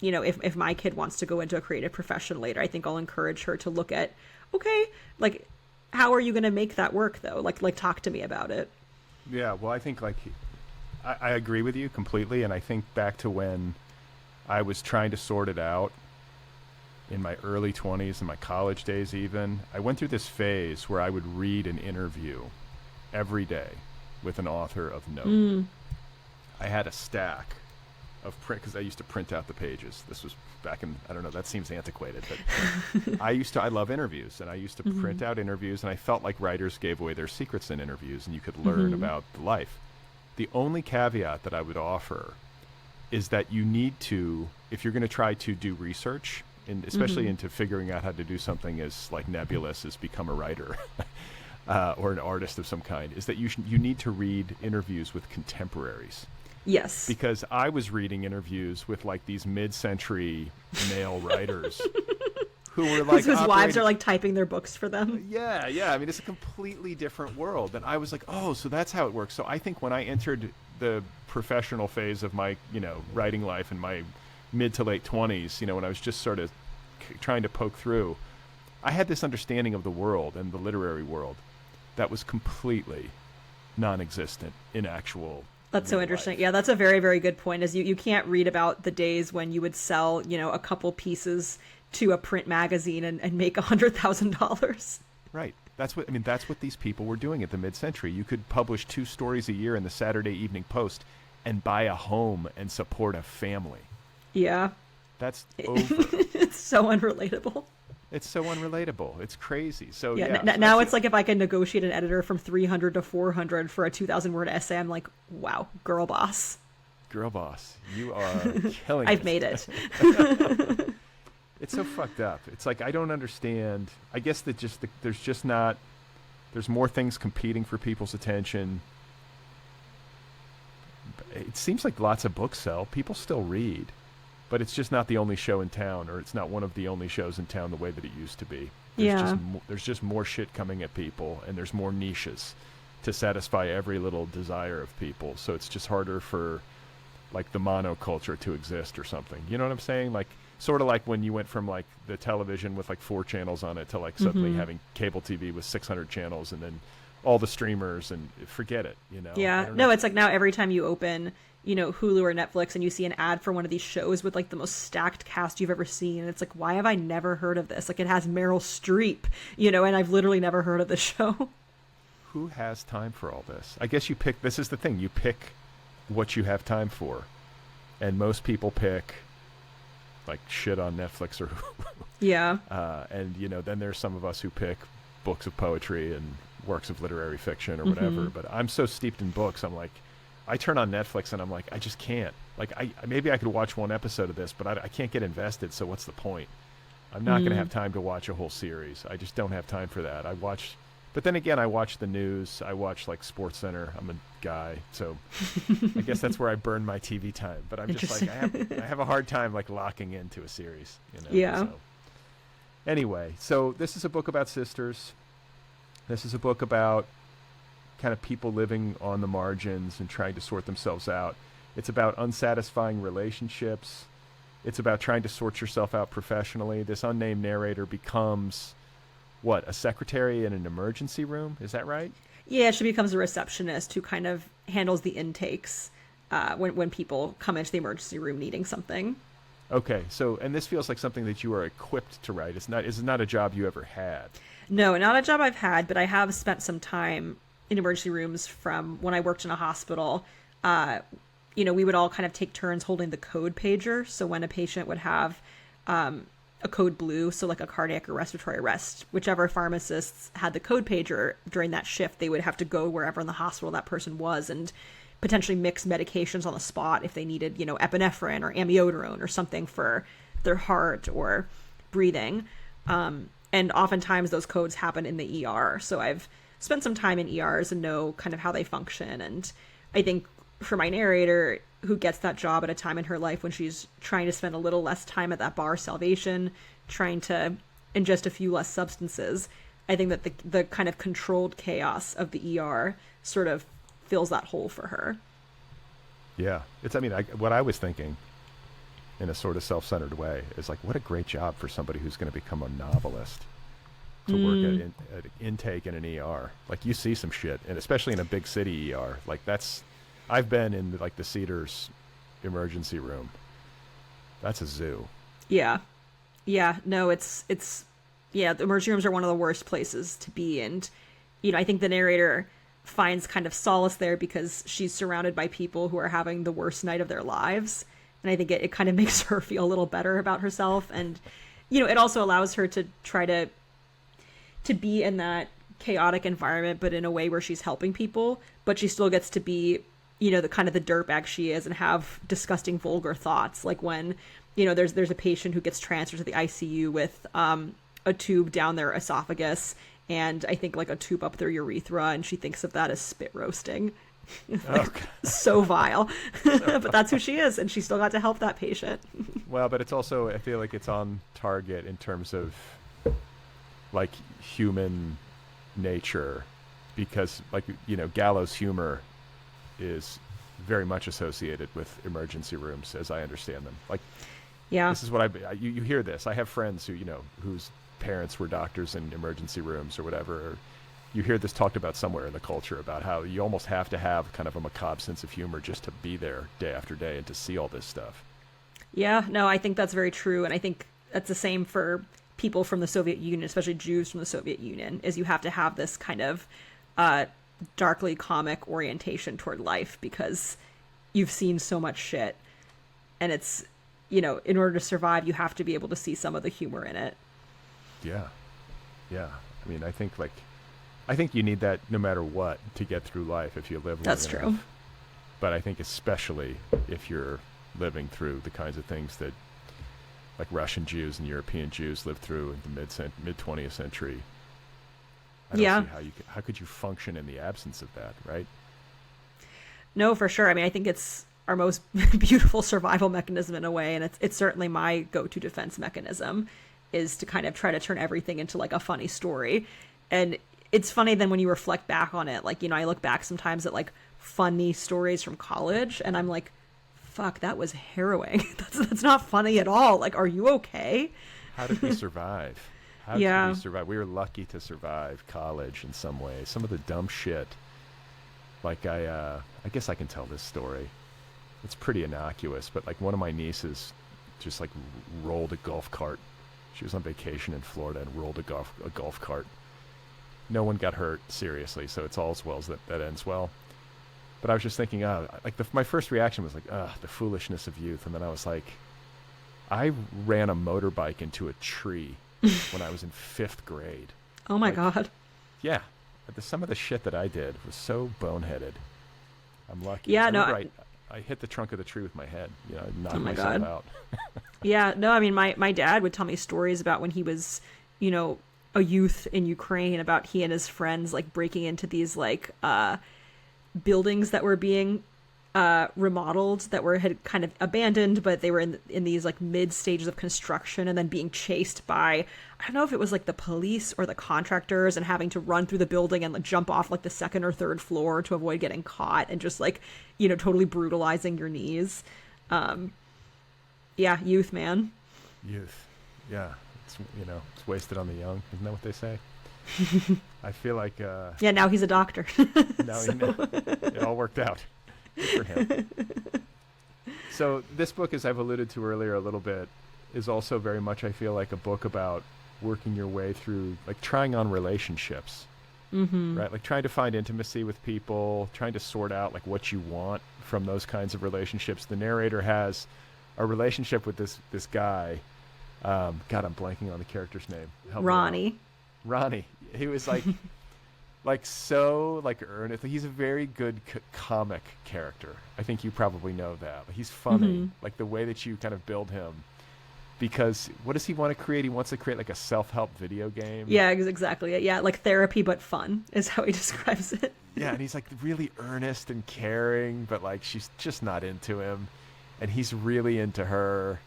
if my kid wants to go into a creative profession later, I think I'll encourage her to look at, okay, like, how are you going to make that work though? Like talk to me about it. Yeah. Well, I think I agree with you completely. And I think back to when I was trying to sort it out in my early 20s and my college days even, I went through this phase where I would read an interview every day with an author of note. I had a stack of print, because I used to print out the pages. This was back in, I don't know, that seems antiquated, but I love interviews, and I used to print out interviews, and I felt like writers gave away their secrets in interviews, and you could learn about the life. The only caveat that I would offer is that you need to, if you're going to try to do research, and especially into figuring out how to do something as like nebulous as become a writer or an artist of some kind, is that you need to read interviews with contemporaries. Yes. Because I was reading interviews with like these mid-century male writers who were like whose wives are like typing their books for them. Yeah. I mean, it's a completely different world. And I was like, oh, so that's how it works. So I think when I entered the professional phase of my, writing life in my mid to late 20s, when I was just sort of trying to poke through, I had this understanding of the world and the literary world that was completely non-existent in actual. That's so interesting. Yeah, that's a very, very good point. Is you can't read about the days when you would sell, a couple pieces to a print magazine and make $100,000. Right. That's what these people were doing at the mid-century. You could publish 2 stories a year in the Saturday Evening Post and buy a home and support a family. Yeah. That's over. It's so unrelatable. It's so unrelatable. It's crazy. So now it's like if I can negotiate an editor from 300 to 400 for a 2,000-word essay, I'm like, wow, girl boss. Girl boss, you are killing I've it. made it. It's so fucked up. It's like I don't understand. I guess that there's more things competing for people's attention. It seems like lots of books sell. People still read. But it's just not the only show in town, or it's not one of the only shows in town the way that it used to be. There's just more shit coming at people, and there's more niches to satisfy every little desire of people. So it's just harder for, like, the monoculture to exist or something. You know what I'm saying? Like, sort of like when you went from, like, the television with, like, 4 channels on it to, like, suddenly having cable TV with 600 channels, and then all the streamers, and forget it, Yeah. No, it's like now every time you open Hulu or Netflix and you see an ad for one of these shows with like the most stacked cast you've ever seen. And it's like, why have I never heard of this? Like it has Meryl Streep, and I've literally never heard of this show. Who has time for all this? I guess this is the thing. You pick what you have time for. And most people pick like shit on Netflix or Hulu. Yeah. And then there's some of us who pick books of poetry and works of literary fiction or whatever. But I'm so steeped in books. I'm like, I turn on Netflix and I'm like, I just can't. Like, maybe I could watch one episode of this, but I can't get invested. So what's the point? I'm not going to have time to watch a whole series. I just don't have time for that. But then again, I watch the news. I watch like Sports Center. I'm a guy, so I guess that's where I burn my TV time. But I'm just like, I have a hard time like locking into a series. Yeah. So. Anyway, so this is a book about sisters. This is a book about kind of people living on the margins and trying to sort themselves out. It's about unsatisfying relationships. It's about trying to sort yourself out professionally. This unnamed narrator becomes, a secretary in an emergency room? Is that right? Yeah, she becomes a receptionist who kind of handles the intakes when people come into the emergency room needing something. Okay, so, and this feels like something that you are equipped to write. It's not a job you ever had. No, not a job I've had, but I have spent some time in emergency rooms from when I worked in a hospital. We would all kind of take turns holding the code pager. So when a patient would have a code blue, so like a cardiac or respiratory arrest, whichever pharmacists had the code pager during that shift, they would have to go wherever in the hospital that person was and potentially mix medications on the spot if they needed, epinephrine or amiodarone or something for their heart or breathing. And oftentimes those codes happen in the ER. So I've spent some time in ERs and know kind of how they function. And I think for my narrator, who gets that job at a time in her life when she's trying to spend a little less time at that bar salvation, trying to ingest a few less substances, I think that the kind of controlled chaos of the ER sort of fills that hole for her. Yeah. What I was thinking in a sort of self-centered way is like, what a great job for somebody who's going to become a novelist. To work at intake in an ER. Like you see some shit, and especially in a big city ER. Like I've been in like the Cedars emergency room. That's a zoo. Yeah. Yeah. No, it's the emergency rooms are one of the worst places to be. And, I think the narrator finds kind of solace there because she's surrounded by people who are having the worst night of their lives. And I think it kind of makes her feel a little better about herself. And, it also allows her to try to be in that chaotic environment, but in a way where she's helping people, but she still gets to be, the kind of the dirtbag she is and have disgusting, vulgar thoughts. Like when, there's a patient who gets transferred to the ICU with a tube down their esophagus and I think like a tube up their urethra, and she thinks of that as spit roasting. So vile. But that's who she is, and she still got to help that patient. Well, but it's also, I feel like it's on target in terms of like human nature, because like gallows humor is very much associated with emergency rooms as I understand them. Like, yeah, this is what you hear this. I have friends who whose parents were doctors in emergency rooms or whatever. Or you hear this talked about somewhere in the culture about how you almost have to have kind of a macabre sense of humor just to be there day after day and to see all this stuff. Yeah, no, I think that's very true. And I think that's the same for people from the Soviet Union, especially Jews from the Soviet Union, is you have to have this kind of darkly comic orientation toward life because you've seen so much shit. And it's, in order to survive, you have to be able to see some of the humor in it. Yeah. Yeah. I mean, I think you need that no matter what to get through life if you live long enough. That's true. But I think especially if you're living through the kinds of things that like Russian Jews and European Jews lived through in the mid 20th century. I don't see how could you function in the absence of that, right? No, for sure. I mean, I think it's our most beautiful survival mechanism in a way, and it's certainly my go-to defense mechanism is to kind of try to turn everything into like a funny story. And it's funny then when you reflect back on it, like, I look back sometimes at like funny stories from college and I'm like, fuck, that was harrowing. That's not funny at all. Like, are you okay? How did we survive? How did we survive? We were lucky to survive college in some ways. Some of the dumb shit. Like I guess I can tell this story. It's pretty innocuous, but like one of my nieces just like rolled a golf cart. She was on vacation in Florida and rolled a golf cart. No one got hurt seriously, so it's all's well that ends well. But I was just thinking, my first reaction was like, the foolishness of youth. And then I was like, I ran a motorbike into a tree when I was in 5th grade. Oh my God. Yeah. Some of the shit that I did was so boneheaded. I'm lucky. Yeah, I hit the trunk of the tree with my head, knocked oh my myself God. out. Yeah, no, I mean, my dad would tell me stories about when he was, a youth in Ukraine, about he and his friends like breaking into these like buildings that were being remodeled, that had kind of abandoned, but they were in these like mid stages of construction, and then being chased by, I don't know if it was like the police or the contractors, and having to run through the building and like jump off like the 2nd or 3rd floor to avoid getting caught, and just like, totally brutalizing your knees. Yeah, youth, man. Youth. Yeah. It's wasted on the young. Isn't that what they say? I feel like yeah, now he's a doctor. Now it all worked out. Good for him. So this book, as I've alluded to earlier a little bit, is also very much, I feel like, a book about working your way through, like, trying on relationships. Mm-hmm. Right? Like trying to find intimacy with people, trying to sort out like what you want from those kinds of relationships. The narrator has a relationship with this guy. God, I'm blanking on the character's name. Ronnie. Ronnie. He was like, so like earnest. He's a very good comic character. I think you probably know that. He's funny. Mm-hmm. Like the way that you kind of build him. Because what does he want to create? He wants to create like a self-help video game. Yeah, exactly. Yeah, like therapy but fun is how he describes it. Yeah, and he's like really earnest and caring, but like she's just not into him, and he's really into her,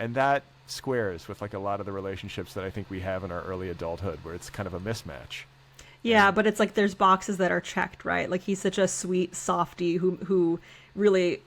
and that squares with like a lot of the relationships that I think we have in our early adulthood, where it's kind of a mismatch. Yeah, but it's like there's boxes that are checked, right? Like he's such a sweet softie who really,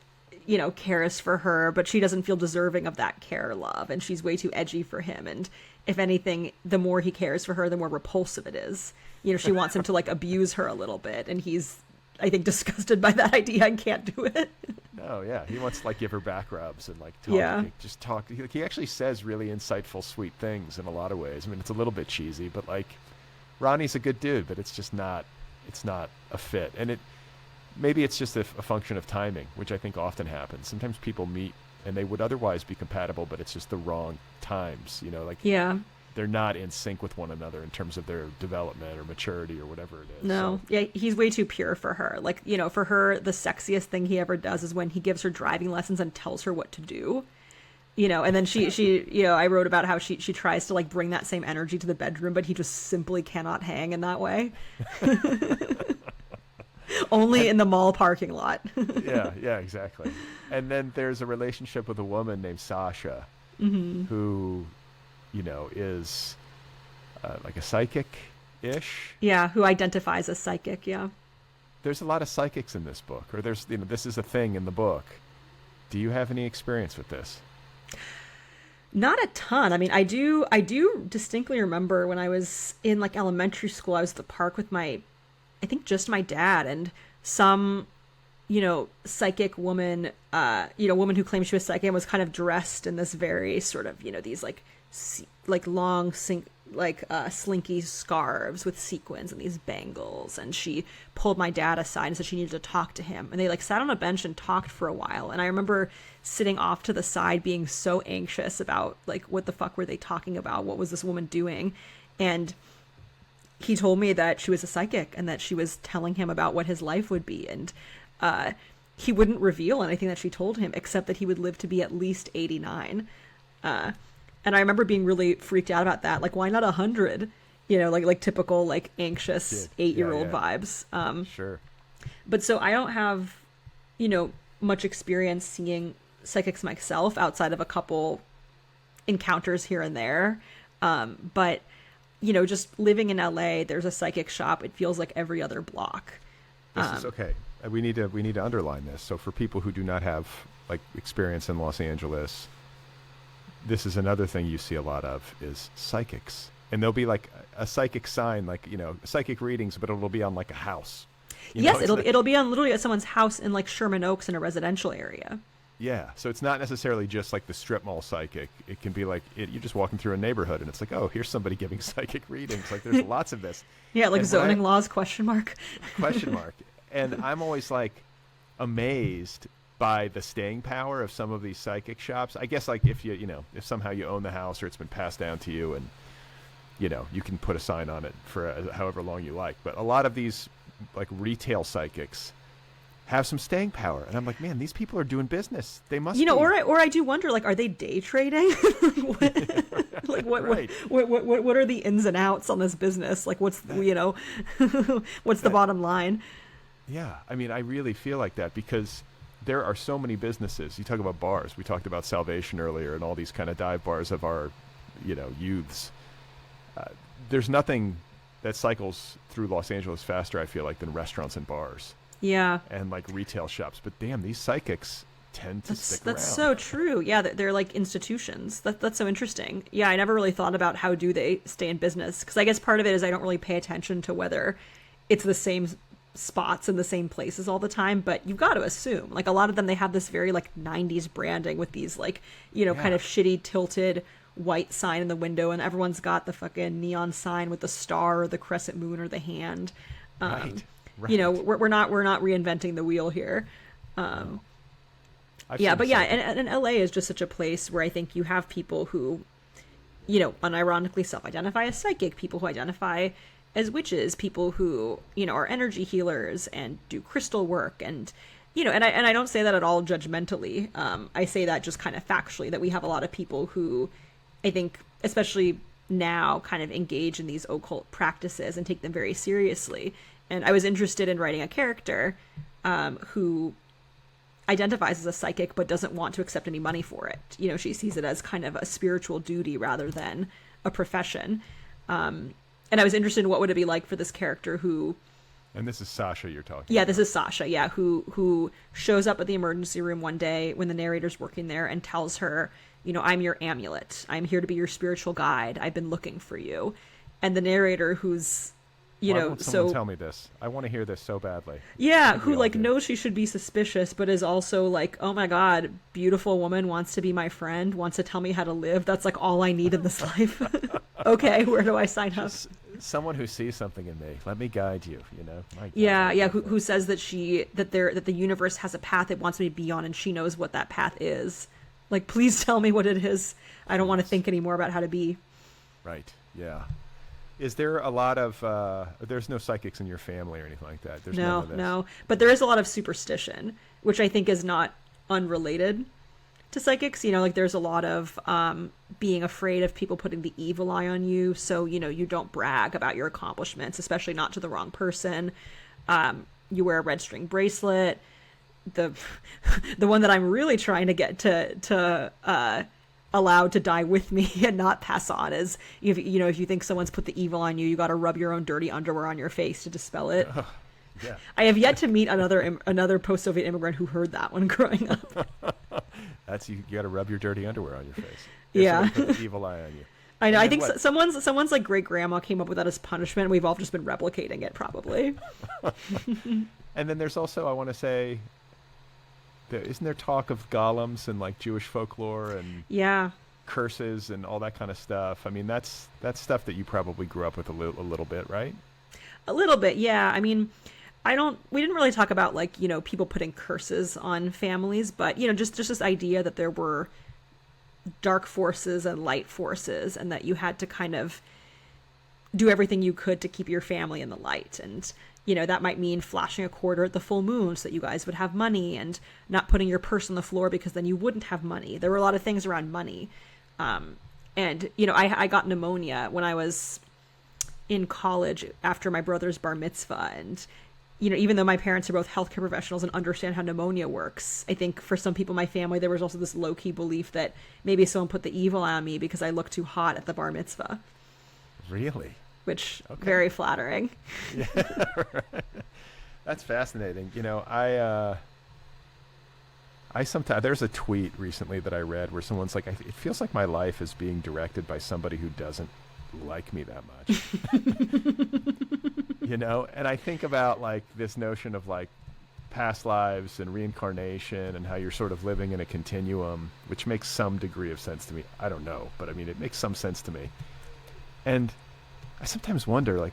cares for her, but she doesn't feel deserving of that care or love, and she's way too edgy for him. And if anything, the more he cares for her, the more repulsive it is. She wants him to like abuse her a little bit, and he's, I think, disgusted by that idea and can't do it. No, yeah, he wants to like give her back rubs and like talk, just talk. He actually says really insightful, sweet things in a lot of ways. I mean, it's a little bit cheesy, but like Ronnie's a good dude, but it's just not. It's not a fit, and maybe it's just a function of timing, which I think often happens. Sometimes people meet and they would otherwise be compatible, but it's just the wrong times, they're not in sync with one another in terms of their development or maturity or whatever it is. No, so. Yeah, he's way too pure for her. Like, for her, the sexiest thing he ever does is when he gives her driving lessons and tells her what to do. And then she I wrote about how she tries to like bring that same energy to the bedroom, but he just simply cannot hang in that way. Only in the mall parking lot. yeah, exactly. And then there's a relationship with a woman named Sasha, mm-hmm. who, is like a psychic-ish. Yeah, who identifies as psychic, yeah. There's a lot of psychics in this book, or there's, this is a thing in the book. Do you have any experience with this? Not a ton. I mean, I do distinctly remember when I was in like elementary school, I was at the park with I think just my dad and some, psychic woman, woman who claimed she was psychic and was kind of dressed in this very sort of, these like long slinky scarves with sequins and these bangles, and she pulled my dad aside and said she needed to talk to him, and they like sat on a bench and talked for a while, and I remember sitting off to the side being so anxious about like what the fuck were they talking about, what was this woman doing. And he told me that she was a psychic and that she was telling him about what his life would be, and he wouldn't reveal anything that she told him except that he would live to be at least 89. And I remember being really freaked out about that. Like, why not 100? Like typical, like, anxious 8-year-old vibes. Sure. But so I don't have, much experience seeing psychics myself outside of a couple encounters here and there. But, just living in LA, there's a psychic shop. It feels like every other block. This is okay. We need to underline this. So for people who do not have, like, experience in Los Angeles, this is another thing you see a lot of is psychics. And there'll be like a psychic sign, like, psychic readings, but it'll be on like a house. Yes, it'll be on literally at someone's house in like Sherman Oaks in a residential area. Yeah, so it's not necessarily just like the strip mall psychic. It can be like you're just walking through a neighborhood and it's like, oh, here's somebody giving psychic readings. Like there's lots of this. Yeah, like and zoning laws, question mark. Question mark. And I'm always like amazed by the staying power of some of these psychic shops. I guess like if if somehow you own the house or it's been passed down to you and, you can put a sign on it for however long you like. But a lot of these like retail psychics have some staying power. And I'm like, man, these people are doing business. They must be. Or I do wonder, like, are they day trading? What are the ins and outs on this business? Like, what's, what's the bottom line? Yeah. I mean, I really feel like that because there are so many businesses. You talk about bars. We talked about Salvation earlier and all these kind of dive bars of our, youths. There's nothing that cycles through Los Angeles faster, I feel like, than restaurants and bars. Yeah. And like retail shops. But damn, these psychics tend to stick around. That's so true. Yeah, they're like institutions. That's so interesting. Yeah, I never really thought about how do they stay in business. Because I guess part of it is I don't really pay attention to whether it's the same spots in the same places all the time, but you've got to assume like a lot of them, they have this very like 90s branding with these like kind of shitty tilted white sign in the window, and everyone's got the fucking neon sign with the star or the crescent moon or the hand. Right. We're not reinventing the wheel here. And LA is just such a place where I think you have people who unironically self-identify as psychic, people who identify as witches, people who, are energy healers and do crystal work. And, and I don't say that at all judgmentally. I say that just kind of factually, that we have a lot of people who I think, especially now, kind of engage in these occult practices and take them very seriously. And I was interested in writing a character who identifies as a psychic but doesn't want to accept any money for it. She sees it as kind of a spiritual duty rather than a profession. And I was interested in what would it be like for this character who... And this is Sasha you're talking about. Yeah, this is Sasha, yeah, who shows up at the emergency room one day when the narrator's working there and tells her, I'm your amulet. I'm here to be your spiritual guide. I've been looking for you. And the narrator who's, Why won't someone tell me this? I want to hear this so badly. Yeah, who like knows she should be suspicious, but is also like, oh my God, beautiful woman wants to be my friend, wants to tell me how to live. That's like all I need in this life. Okay, where do I sign up? Someone who sees something in me. Let me guide you. My God, who says that that the universe has a path it wants me to be on, and she knows what that path is. Like, please tell me what it is. I don't want to think anymore about how to be. Right. Yeah. Is there a lot of there's no psychics in your family or anything like that? There's no. But there is a lot of superstition, which I think is not unrelated to psychics. Like there's a lot of being afraid of people putting the evil eye on you. So, you don't brag about your accomplishments, especially not to the wrong person. You wear a red string bracelet. The one that I'm really trying to get to allowed to die with me and not pass on is, if you think someone's put the evil on you, you got to rub your own dirty underwear on your face to dispel it. Yeah. I have yet to meet another post-Soviet immigrant who heard that one growing up. That's you got to rub your dirty underwear on your face. Yeah. Put the evil eye on you. I know. And I then think someone's like great grandma came up with that as punishment. We've all just been replicating it, probably. And then there's also, I want to say, isn't there talk of golems and like Jewish folklore and Yeah. curses and all that kind of stuff? I mean, that's stuff that you probably grew up with a little bit, right? A little bit, yeah. I mean, we didn't really talk about like, people putting curses on families, but just this idea that there were dark forces and light forces, and that you had to kind of do everything you could to keep your family in the light. And that might mean flashing a quarter at the full moon so that you guys would have money, and not putting your purse on the floor because then you wouldn't have money. There were a lot of things around money. And I got pneumonia when I was in college after my brother's bar mitzvah. And even though my parents are both healthcare professionals and understand how pneumonia works, I think for some people in my family there was also this low-key belief that maybe someone put the evil on me because I looked too hot at the bar mitzvah. Really? Which, very flattering. Yeah, right. That's fascinating. I sometimes, there's a tweet recently that I read where someone's like, it feels like my life is being directed by somebody who doesn't like me that much. And I think about like this notion of like past lives and reincarnation and how you're sort of living in a continuum, which makes some degree of sense to me. I don't know, but I mean, it makes some sense to me. And I sometimes wonder, like,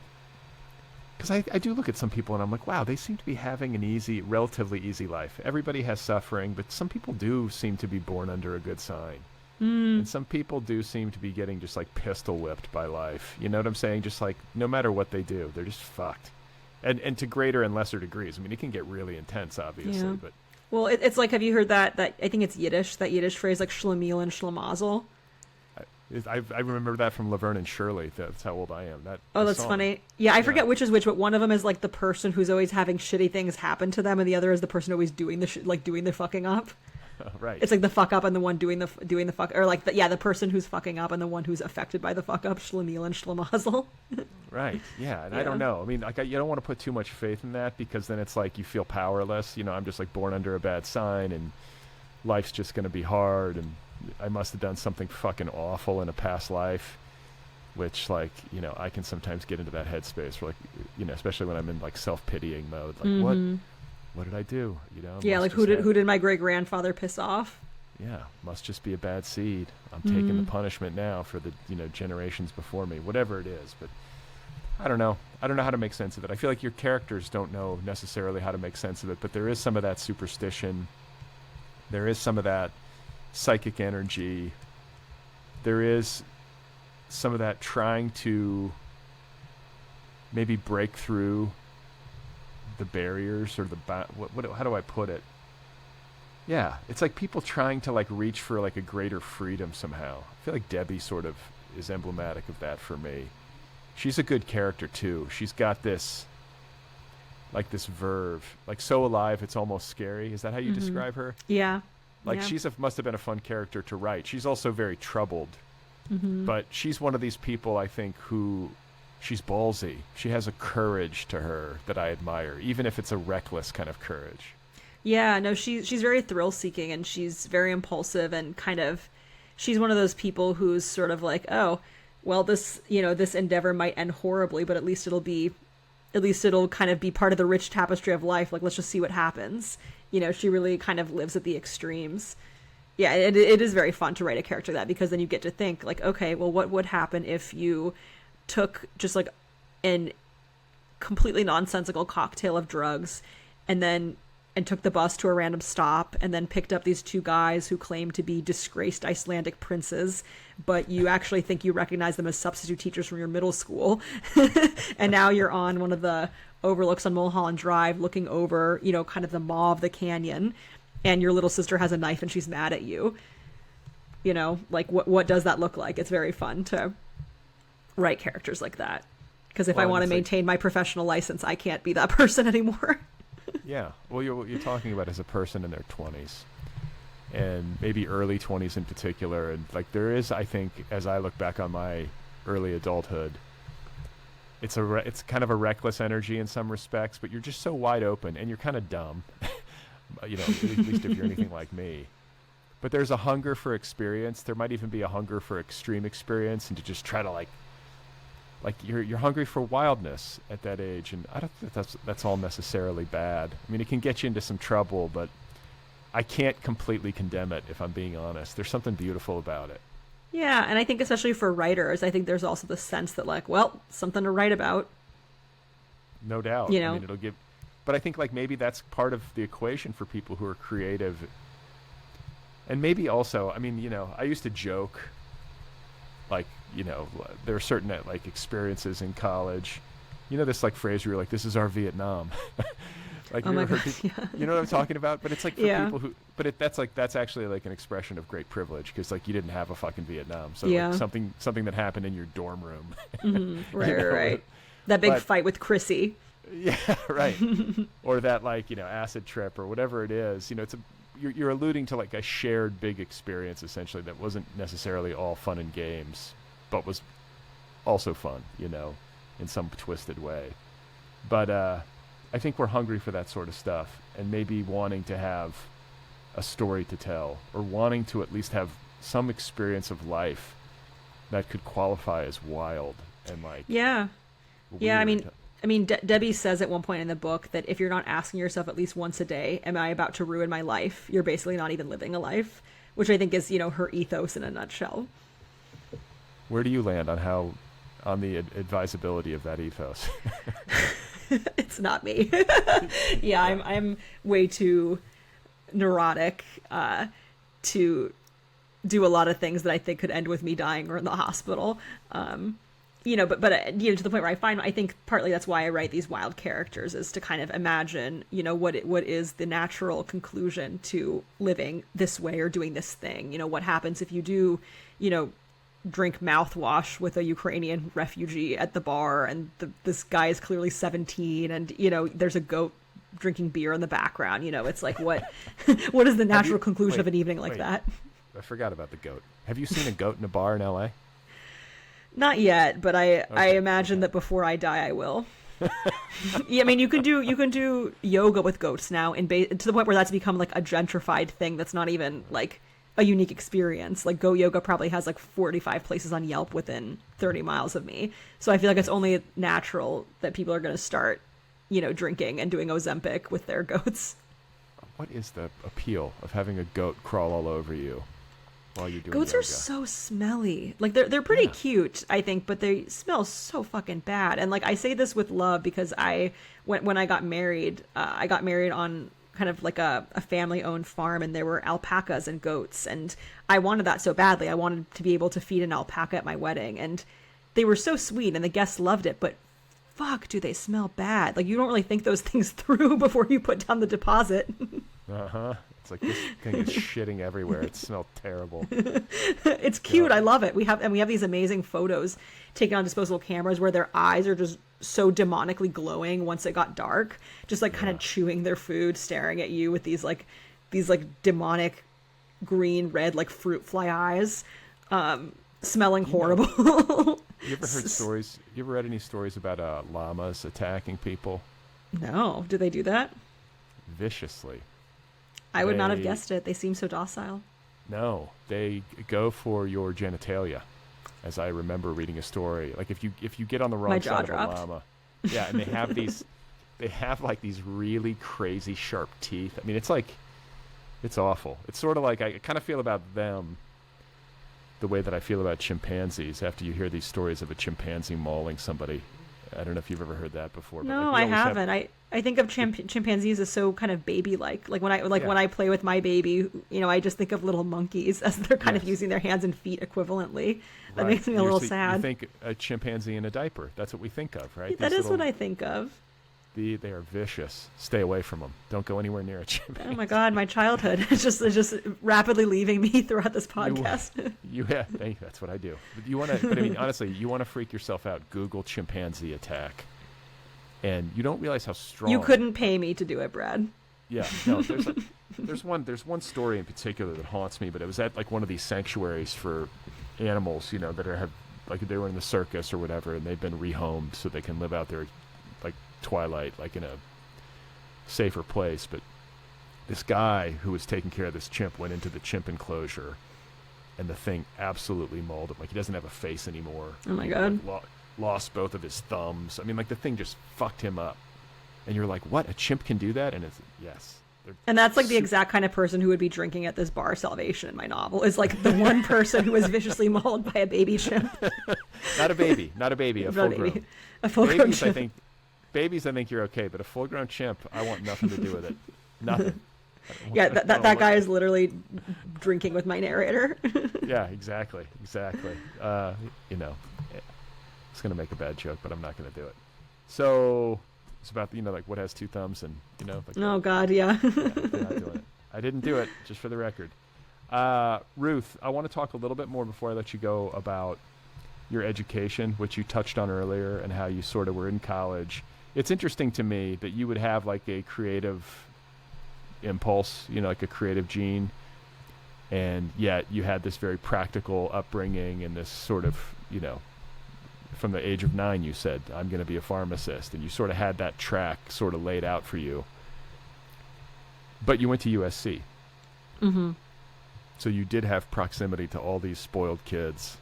because I do look at some people and I'm like, wow, they seem to be having an relatively easy life. Everybody has suffering, but some people do seem to be born under a good sign. And some people do seem to be getting just like pistol whipped by life. You know what I'm saying? Just like no matter what they do, they're just fucked. And to greater and lesser degrees. I mean, it can get really intense, obviously. Yeah. But well, it's like, have you heard that I think it's Yiddish, that Yiddish phrase like schlemiel and schlemazel? I remember that from Laverne and Shirley. That's how old I am. That's song. funny. Yeah, I forget which is which, but one of them is like the person who's always having shitty things happen to them, and the other is the person always doing the fucking up. Right. It's like the fuck up and the one doing the fuck, or like the person who's fucking up and the one who's affected by the fuck up, schlemiel and schlemazel. Right. Yeah. And Yeah. I don't know. I mean, like, you don't want to put too much faith in that, because then it's like you feel powerless. I'm just like born under a bad sign, and life's just going to be hard, and I must have done something fucking awful in a past life, which, like, I can sometimes get into that headspace where, like, especially when I'm in like self-pitying mode, like, what did I do? Yeah, like who did my great grandfather piss off? Yeah, must just be a bad seed. I'm taking the punishment now for the generations before me, whatever it is. But I don't know how to make sense of it. I feel like your characters don't know necessarily how to make sense of it, but there is some of that superstition. There is some of that psychic energy. There is some of that trying to maybe break through the barriers or how do I put it? Yeah, it's like people trying to like reach for like a greater freedom somehow. I feel like Debbie sort of is emblematic of that for me. She's a good character too. She's got this verve, like so alive it's almost scary. Is that how you describe her? Yeah. Like yeah. must have been a fun character to write. She's also very troubled, but she's one of these people, I think, who she's ballsy. She has a courage to her that I admire, even if it's a reckless kind of courage. Yeah, no, she's very thrill-seeking, and she's very impulsive, and kind of, she's one of those people who's sort of like, oh, well, this endeavor might end horribly, but at least it'll kind of be part of the rich tapestry of life. Like, let's just see what happens. She really kind of lives at the extremes. Yeah, it is very fun to write a character like that, because then you get to think like, okay, well, what would happen if you took just like an completely nonsensical cocktail of drugs and took the bus to a random stop, and then picked up these two guys who claim to be disgraced Icelandic princes, but you actually think you recognize them as substitute teachers from your middle school. And now you're on one of the overlooks on Mulholland Drive looking over, kind of the maw of the canyon, and your little sister has a knife and she's mad at you. Like what does that look like? It's very fun to write characters like that, because if I want to maintain my professional license, I can't be that person anymore. Yeah. Well, what you're talking about is a person in their 20s, and maybe early 20s in particular. And like there is, I think, as I look back on my early adulthood, it's kind of a reckless energy in some respects, but you're just so wide open and you're kind of dumb, at least if you're anything like me. But there's a hunger for experience. There might even be a hunger for extreme experience, and to just try to like you're hungry for wildness at that age, and I don't think that's all necessarily bad. I mean, it can get you into some trouble, but I can't completely condemn it if I'm being honest. There's something beautiful about it. Yeah, and I think especially for writers, I think there's also the sense that like, well, something to write about. No doubt. You know? I mean, it'll give, but I think like maybe that's part of the equation for people who are creative. And maybe also, I mean, you know, I used to joke, like, you know, there are certain like experiences in college. You know, this like phrase where you're like, "This is our Vietnam." Like, oh my God, people, yeah. you know what I'm talking about? But it's like for Yeah. people who, but that's actually like an expression of great privilege, because like you didn't have a fucking Vietnam, so Yeah. like, something that happened in your dorm room. Mm-hmm. Right, You know? right. That big But- fight with Chrissy. Yeah, right. Or that like, you know, acid trip or whatever it is. You know, you're alluding to like a shared big experience essentially that wasn't necessarily all fun and games, but was also fun, you know, in some twisted way. But I think we're hungry for that sort of stuff, and maybe wanting to have a story to tell, or wanting to at least have some experience of life that could qualify as wild and like Yeah. weird. Yeah, I mean, Debbie says at one point in the book that if you're not asking yourself at least once a day, am I about to ruin my life? You're basically not even living a life, which I think is, you know, her ethos in a nutshell. Where do you land on the advisability of that ethos? It's not me. Yeah, I'm way too neurotic to do a lot of things that I think could end with me dying or in the hospital. You know, but you know, to the point where I think partly that's why I write these wild characters, is to kind of imagine, you know, what is the natural conclusion to living this way or doing this thing. You know, what happens if you do, you know, drink mouthwash with a Ukrainian refugee at the bar, and this guy is clearly 17, and you know, there's a goat drinking beer in the background. You know, it's like what what is the natural conclusion of an evening like that? I forgot about the goat. Have you seen a goat in a bar in LA? Not yet, but I imagine that before I die, I will. Yeah, I mean, you can do yoga with goats now, to the point where that's become like a gentrified thing. That's not even like a unique experience. Like goat yoga probably has like 45 places on Yelp within 30 miles of me. So I feel like it's only natural that people are going to start, you know, drinking and doing Ozempic with their goats. What is the appeal of having a goat crawl all over you while you're doing Goats yoga? are so smelly. Like they're pretty Yeah. cute, I think, but they smell so fucking bad. And like I say this with love, because when I got married on kind of like a family-owned farm, and there were alpacas and goats, and I wanted that so badly. I wanted to be able to feed an alpaca at my wedding, and they were so sweet, and the guests loved it, but fuck, do they smell bad. Like, you don't really think those things through before you put down the deposit. Uh-huh. It's like this thing is shitting everywhere. It smelled terrible. It's cute. I love it. We have these amazing photos taken on disposable cameras where their eyes are just so demonically glowing once it got dark, just like kind of chewing their food, staring at you with these demonic green red like fruit fly eyes, smelling horrible. You ever heard stories? You ever read any stories about llamas attacking people No, do they do that? viciously? I would not have guessed it. They seem so docile. No, they go for your genitalia. As I remember reading a story, like if you get on the wrong My jaw side dropped. of a llama, yeah, and they have like these really crazy sharp teeth. I mean, it's awful. It's sort of like I kind of feel about them the way that I feel about chimpanzees after you hear these stories of a chimpanzee mauling somebody. I don't know if you've ever heard that before. But No, like, I we always haven't. I think of chimpanzees as so kind of baby-like. Like when I play with my baby, you know, I just think of little monkeys as they're kind of Yes. using their hands and feet equivalently. That Right. makes me a little You sad. think a chimpanzee in a diaper. That's what we think of, right? That These is what little- I think of. They are vicious. Stay away from them. Don't go anywhere near a Oh chimpanzee. my God, my childhood is just rapidly leaving me throughout this podcast. Hey, that's what I do. But you want to, but I mean, honestly, you want to freak yourself out. Google chimpanzee attack, and you don't realize how strong. You couldn't pay me to do it, Brad. Yeah, no. There's one story in particular that haunts me, but it was at like one of these sanctuaries for animals, you know, that have like they were in the circus or whatever, and they've been rehomed so they can live out their like twilight, like in a safer place. But this guy who was taking care of this chimp went into the chimp enclosure, and the thing absolutely mauled him. Like, he doesn't have a face anymore. Oh my God. Like, lost both of his thumbs. I mean, like, the thing just fucked him up. And you're like, what? A chimp can do that? And it's, yes. And that's like the exact kind of person who would be drinking at this bar Salvation in my novel, is like the one person who was viciously mauled by a baby chimp. Not a baby, a full-grown. A full-grown chimp. Babies, I think you're okay, but a full-grown chimp, I want nothing to do with it. Nothing. Yeah, that guy is literally drinking with my narrator. Yeah, exactly. You know, it's going to make a bad joke, but I'm not going to do it. So it's about, you know, like what has two thumbs and, you know. Like, oh, God, yeah. Yeah, I'm not doing it. I didn't do it, just for the record. Ruth, I want to talk a little bit more before I let you go about your education, which you touched on earlier, and how you sort of were in college. It's interesting to me that you would have like a creative impulse, you know, like a creative gene, and yet you had this very practical upbringing and this sort of, you know, from the age of 9 you said, I'm going to be a pharmacist, and you sort of had that track sort of laid out for you. But you went to USC. Mm-hmm. So you did have proximity to all these spoiled kids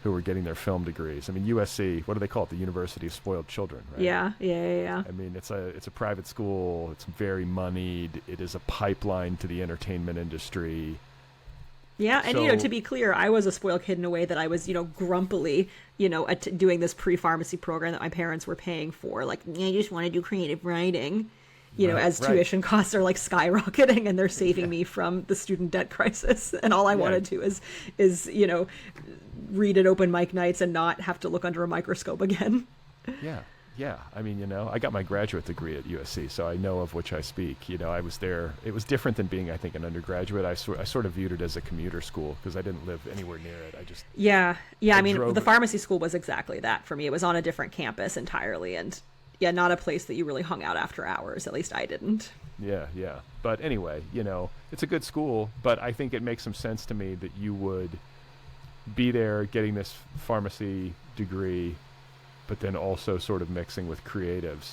who were getting their film degrees. I mean, USC, what do they call it? The University of Spoiled Children, right? Yeah. I mean, it's a private school. It's very moneyed. It is a pipeline to the entertainment industry. Yeah, and, you know, to be clear, I was a spoiled kid in a way that I was, you know, grumpily, you know, doing this pre-pharmacy program that my parents were paying for. Like, I just want to do creative writing, you know, as tuition costs are like skyrocketing, and they're saving me from the student debt crisis. And all I want to do is, you know, read at open mic nights and not have to look under a microscope again. Yeah. I mean, you know, I got my graduate degree at USC, so I know of which I speak. You know, I was there. It was different than being, I think, an undergraduate. I sort of viewed it as a commuter school because I didn't live anywhere near it. I mean, the pharmacy school was exactly that for me. It was on a different campus entirely, and yeah, not a place that you really hung out after hours. At least I didn't. Yeah. But anyway, you know, it's a good school, but I think it makes some sense to me that you would be there getting this pharmacy degree, but then also sort of mixing with creatives.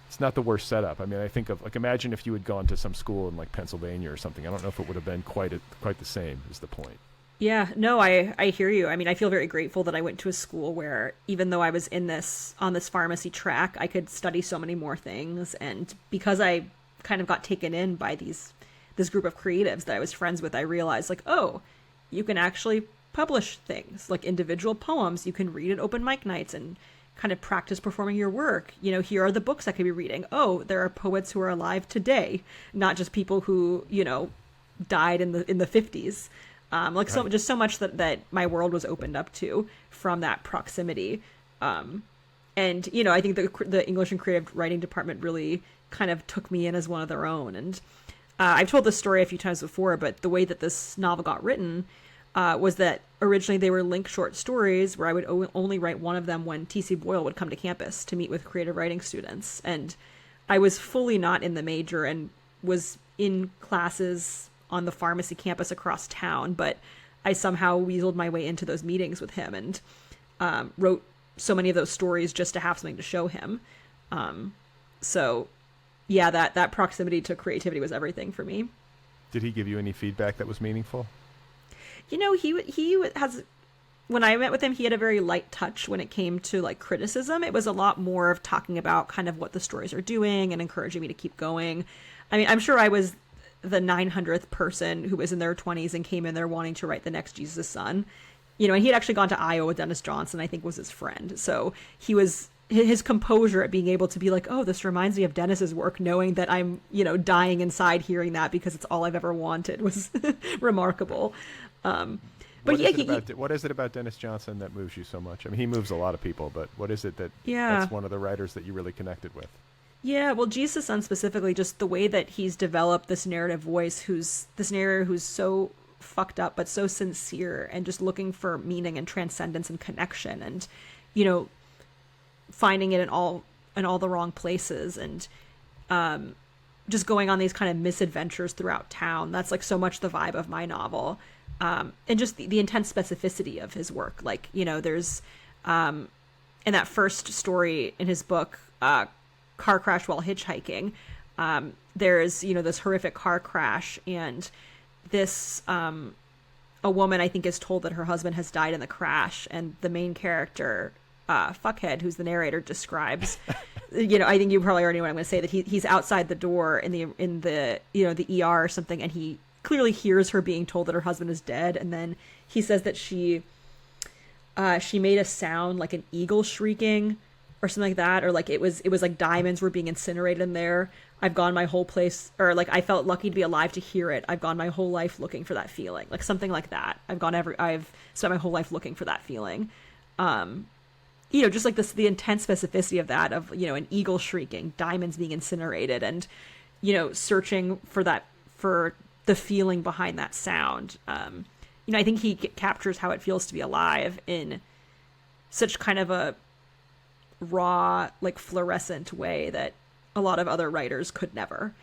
It's not the worst setup. I mean, I think of, like, imagine if you had gone to some school in like Pennsylvania or something. I don't know if it would have been quite the same, is the point. Yeah, no, I hear you. I mean, I feel very grateful that I went to a school where, even though I was on this pharmacy track, I could study so many more things. And because I kind of got taken in by this group of creatives that I was friends with, I realized, like, oh, you can actually publish things, like individual poems. You can read at open mic nights and kind of practice performing your work. You know, here are the books I could be reading. Oh, there are poets who are alive today, not just people who, you know, died in the 50s. Just so much that my world was opened up to from that proximity. And, you know, I think the English and creative writing department really kind of took me in as one of their own. And I've told this story a few times before, but the way that this novel got written was that originally they were linked short stories where I would only write one of them when T.C. Boyle would come to campus to meet with creative writing students. And I was fully not in the major and was in classes on the pharmacy campus across town, but I somehow weaseled my way into those meetings with him and wrote so many of those stories just to have something to show him. So yeah, that proximity to creativity was everything for me. Did he give you any feedback that was meaningful? You know, he has, when I met with him, he had a very light touch when it came to like criticism. It was a lot more of talking about kind of what the stories are doing and encouraging me to keep going. I mean, I'm sure I was the 900th person who was in their 20s and came in there wanting to write the next Jesus' Son. You know, and he had actually gone to Iowa with Dennis Johnson, I think was his friend. So his composure at being able to be like, oh, this reminds me of Dennis's work, knowing that I'm, you know, dying inside hearing that because it's all I've ever wanted, was remarkable. But what is it about Dennis Johnson that moves you so much? I mean, he moves a lot of people, but what is it that's one of the writers that you really connected with? Yeah, well, Jesus' Son specifically, just the way that he's developed this narrative voice, this narrator who's so fucked up but so sincere and just looking for meaning and transcendence and connection, and, you know, finding it in all the wrong places, and just going on these kind of misadventures throughout town. That's like so much the vibe of my novel. And just the intense specificity of his work. Like, you know, there's in that first story in his book, Car Crash While Hitchhiking, there's, this horrific car crash, and this, a woman, I think, is told that her husband has died in the crash, and the main character, Fuckhead, who's the narrator, describes, I think you probably already know what I'm going to say, that he's outside the door in the the ER or something, and he clearly hears her being told that her husband is dead, and then he says that she made a sound like an eagle shrieking or something like that, or like it was like diamonds were being incinerated in there. I've gone my whole place, or like I felt lucky to be alive to hear it. I've gone my whole life looking for that feeling, like something like that. I've spent my whole life looking for that feeling. Just like this, the intense specificity of that, of, an eagle shrieking, diamonds being incinerated, and, searching for the feeling behind that sound. I think he captures how it feels to be alive in such kind of a raw, like fluorescent way that a lot of other writers could never,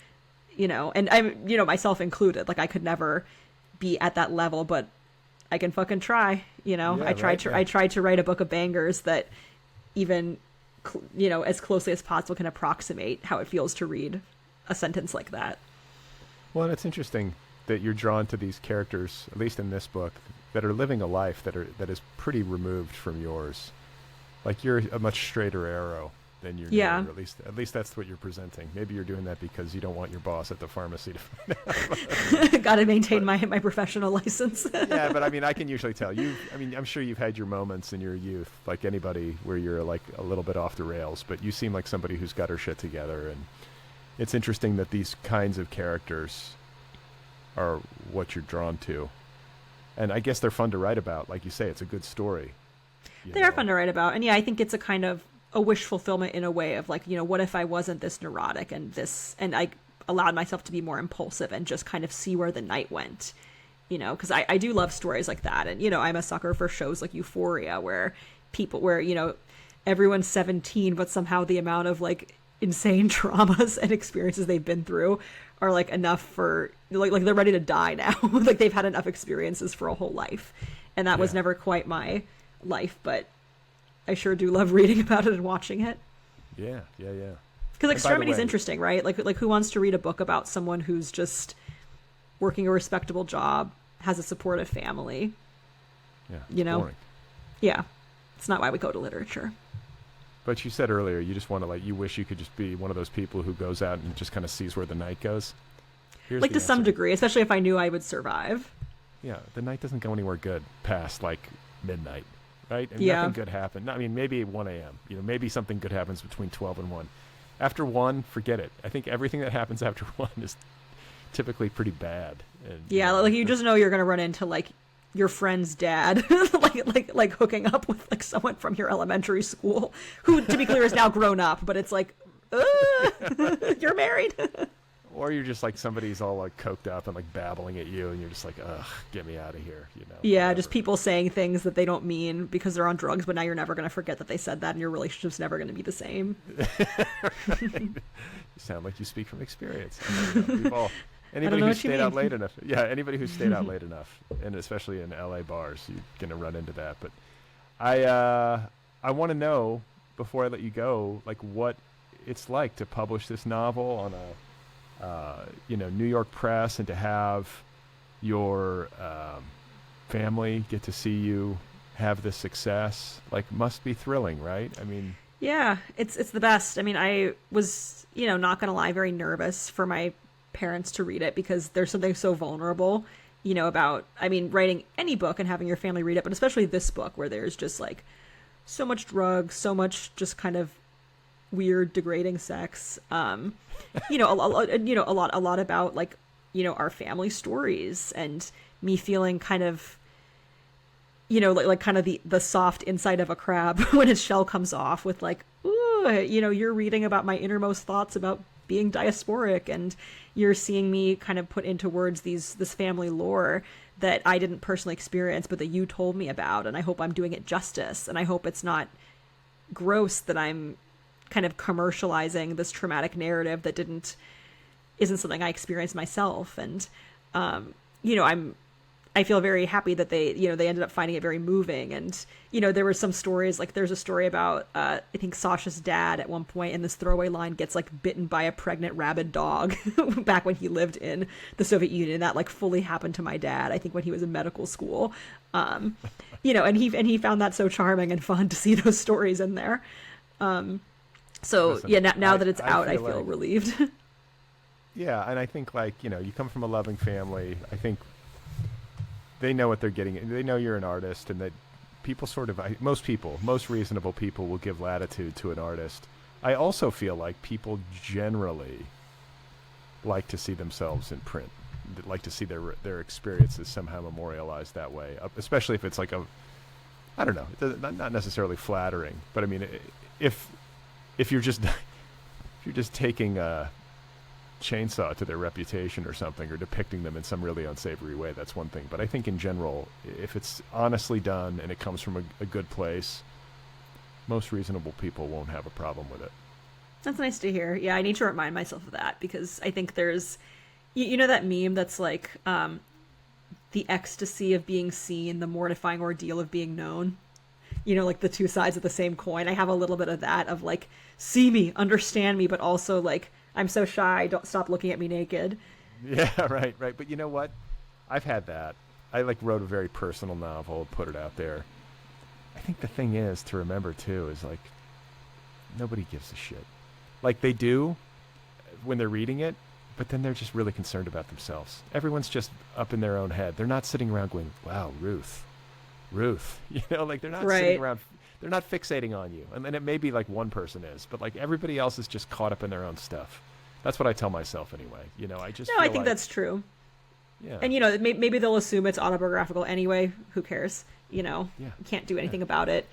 and I'm, myself included, like I could never be at that level, but I can fucking try, I tried to write a book of bangers that even, as closely as possible can approximate how it feels to read a sentence like that. Well, and it's interesting that you're drawn to these characters, at least in this book, that are living a life that is pretty removed from yours. Like you're a much straighter arrow than your neighbor, at least that's what you're presenting. Maybe you're doing that because you don't want your boss at the pharmacy to find out. Got to maintain my professional license. Yeah, but I mean, I can usually tell. I'm sure you've had your moments in your youth, like anybody, where you're like a little bit off the rails, but you seem like somebody who's got her shit together. And it's interesting that these kinds of characters are what you're drawn to. And I guess they're fun to write about. Like you say, it's a good story. They are fun to write about. And yeah, I think it's a kind of a wish fulfillment in a way of like, what if I wasn't this neurotic and I allowed myself to be more impulsive and just kind of see where the night went, because I do love stories like that. And, I'm a sucker for shows like Euphoria where everyone's 17, but somehow the amount of like insane traumas and experiences they've been through are like enough for like they're ready to die now. Like they've had enough experiences for a whole life. And that was never quite my life, but I sure do love reading about it and watching it. Yeah. Because extremity is interesting, right? Like who wants to read a book about someone who's just working a respectable job, has a supportive family? Yeah, boring. Yeah, it's not why we go to literature. But you said earlier you just want to you wish you could just be one of those people who goes out and just kind of sees where the night goes. Like to some degree, especially if I knew I would survive. Yeah, the night doesn't go anywhere good past like midnight. Right? And yeah. Nothing good happened. I mean, maybe 1 a.m. Maybe something good happens between 12 and 1. After 1, forget it. I think everything that happens after 1 is typically pretty bad. And, like you just know you're going to run into like your friend's dad, like hooking up with like someone from your elementary school, who, to be clear, is now grown up. But it's like, you're married. Or you're just like somebody's all like coked up and like babbling at you, and you're just like, ugh, get me out of here, Yeah, whatever. Just people saying things that they don't mean because they're on drugs, but now you're never going to forget that they said that, and your relationship's never going to be the same. Right. You sound like you speak from experience. Anybody who stayed out late enough. Yeah, anybody who stayed out late enough, and especially in LA bars, you're going to run into that. But I want to know, before I let you go, like what it's like to publish this novel on a New York press, and to have your family get to see you have this success, like, must be thrilling, right? I mean, yeah, it's the best. I mean, I was, not gonna lie, very nervous for my parents to read it, because there's something so vulnerable, about, writing any book and having your family read it, but especially this book, where there's just like so much drugs, so much just kind of weird, degrading sex, a lot about like, our family stories, and me feeling kind of, like kind of the soft inside of a crab when its shell comes off, with like, ooh, you're reading about my innermost thoughts about being diasporic, and you're seeing me kind of put into words this family lore that I didn't personally experience, but that you told me about, and I hope I'm doing it justice, and I hope it's not gross that I'm kind of commercializing this traumatic narrative that isn't something I experienced myself. And, I'm I feel very happy that they ended up finding it very moving. And, there were some stories, like there's a story about, I think Sasha's dad at one point in this throwaway line gets like bitten by a pregnant rabid dog back when he lived in the Soviet Union. That like fully happened to my dad, I think when he was in medical school. And he found that so charming and fun to see those stories in there. Listen, now that it's out, I feel relieved. Yeah. And I think you come from a loving family. I think they know what they're getting. They know you're an artist, and that people most reasonable people will give latitude to an artist. I also feel like people generally like to see themselves in print, like to see their experiences somehow memorialized that way, especially if it's like I don't know, not necessarily flattering, but I mean, if you're just taking a chainsaw to their reputation or something, or depicting them in some really unsavory way, that's one thing. But I think in general, if it's honestly done and it comes from a good place, most reasonable people won't have a problem with it. That's nice to hear. Yeah, I need to remind myself of that, because I think there's, that meme that's like, the ecstasy of being seen, the mortifying ordeal of being known. Like the two sides of the same coin. I have a little bit of that, of like, see me, understand me, but also like, I'm so shy, don't stop looking at me naked. Yeah, right. But you know what? I've had that. I wrote a very personal novel, put it out there. I think the thing is to remember too is nobody gives a shit. They do when they're reading it, but then they're just really concerned about themselves. Everyone's just up in their own head. They're not sitting around going, wow, Ruth. They're not sitting around. They're not fixating on you. And then it may be one person is, but everybody else is just caught up in their own stuff. That's what I tell myself anyway. I think that's true. Yeah. And, maybe they'll assume it's autobiographical anyway. Who cares? Yeah. You can't do anything about it.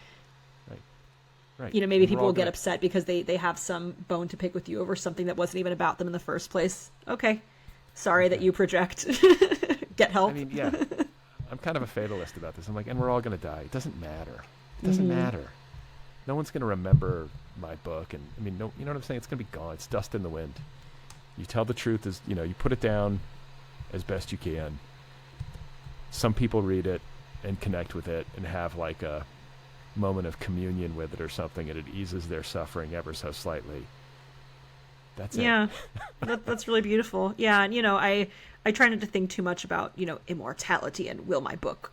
Right. Maybe people will get upset because they have some bone to pick with you over something that wasn't even about them in the first place. Okay. Sorry that you project. Get help. I mean, yeah. I'm kind of a fatalist about this. I'm and we're all going to die. It doesn't matter. It doesn't matter. No one's going to remember my book. And I mean, no, you know what I'm saying? It's going to be gone. It's dust in the wind. You tell the truth as, you put it down as best you can. Some people read it and connect with it and have a moment of communion with it or something, and it eases their suffering ever so slightly. That's it. Yeah. That's really beautiful. Yeah. And, I try not to think too much about, immortality and will my book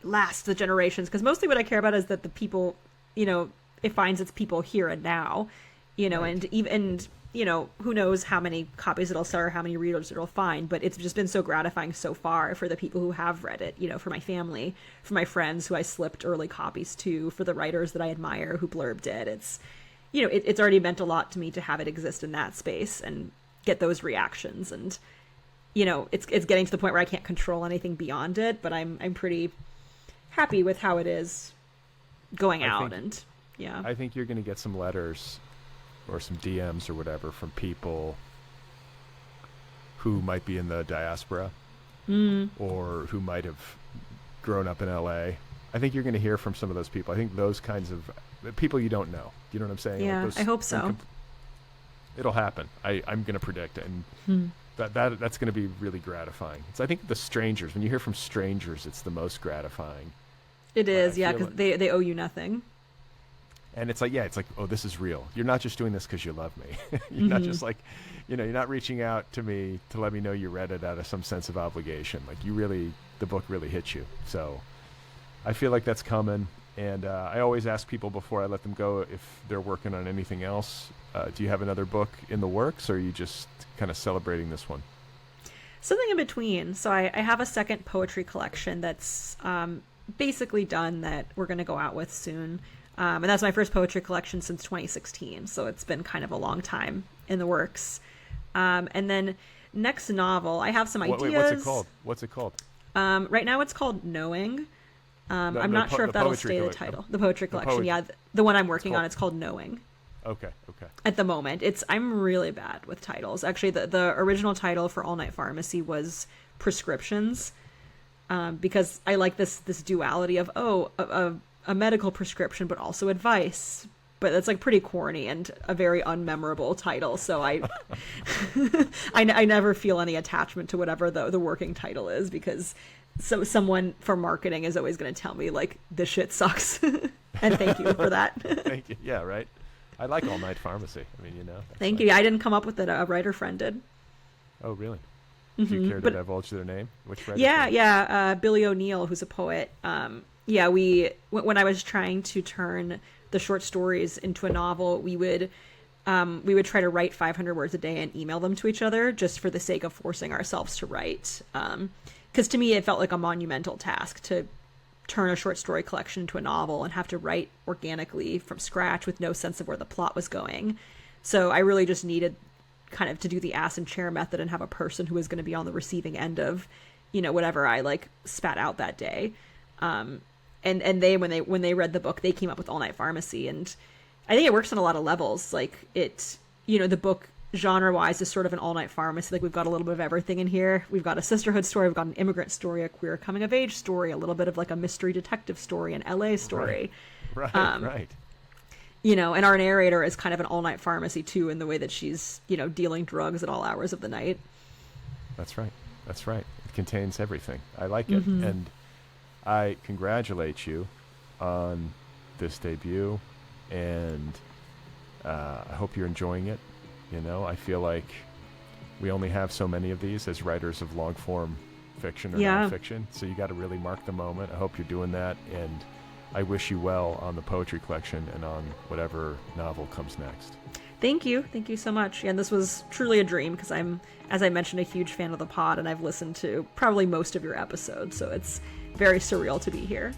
last the generations, because mostly what I care about is that the people, it finds its people here and now, right. and who knows how many copies it'll sell or how many readers it'll find, but it's just been so gratifying so far for the people who have read it, for my family, for my friends who I slipped early copies to, for the writers that I admire who blurbed it. It's, it's already meant a lot to me to have it exist in that space and get those reactions. And, it's getting to the point where I can't control anything beyond it, but I'm pretty happy with how it is going out. And yeah, I think you're going to get some letters or some DMs or whatever from people who might be in the diaspora or who might have grown up in LA. I think you're going to hear from some of those people. I think those kinds of people you don't know. You know what I'm saying? Yeah, I hope so. It'll happen. I'm going to predict it. And that's going to be really gratifying. I think the strangers, when you hear from strangers, it's the most gratifying. It is, yeah, because they owe you nothing. And it's oh, this is real. You're not just doing this because you love me. You're not just you're not reaching out to me to let me know you read it out of some sense of obligation. The book really hit you. So I feel like that's coming. And I always ask people before I let them go if they're working on anything else. Do you have another book in the works, or are you just kind of celebrating this one? Something in between. So I have a second poetry collection that's basically done that we're going to go out with soon. And that's my first poetry collection since 2016. So it's been kind of a long time in the works. And then next novel, I have some ideas. Wait, what's it called? Right now it's called Knowing. I'm not sure if that'll stay the title. The poetry collection, the one I'm working on, it's called Knowing. Okay. At the moment, I'm really bad with titles. Actually, the original title for All Night Pharmacy was Prescriptions, because I like this duality of a medical prescription, but also advice. But that's pretty corny and a very unmemorable title. So I never feel any attachment to whatever the working title is, because so someone for marketing is always going to tell me like this shit sucks, and thank you for that. Thank you. Yeah, right. I like All Night Pharmacy. I mean, Thank you. I didn't come up with it. A writer friend did. Oh, really? Do you care to divulge their name? Which writer? Yeah. Billy O'Neill, who's a poet. When I was trying to turn the short stories into a novel, we would try to write 500 words a day and email them to each other just for the sake of forcing ourselves to write. Because to me, it felt like a monumental task to turn a short story collection into a novel and have to write organically from scratch with no sense of where the plot was going. So I really just needed kind of to do the ass and chair method and have a person who was going to be on the receiving end of, whatever I like spat out that day. And they, when they read the book, they came up with All Night Pharmacy. And I think it works on a lot of levels. Like the book genre wise is sort of an all night pharmacy. Like we've got a little bit of everything in here. We've got a sisterhood story. We've got an immigrant story, a queer coming of age story, a little bit of like a mystery detective story, an LA story. Right. And our narrator is kind of an all night pharmacy too, in the way that she's, dealing drugs at all hours of the night. That's right. It contains everything. I like it. And I congratulate you on this debut, and I hope you're enjoying it. I feel like we only have so many of these as writers of long form fiction or nonfiction, so you got to really mark the moment. I hope you're doing that, and I wish you well on the poetry collection and on whatever novel comes next. Thank you so much. And this was truly a dream, because I'm, as I mentioned, a huge fan of the pod, and I've listened to probably most of your episodes, so it's very surreal to be here.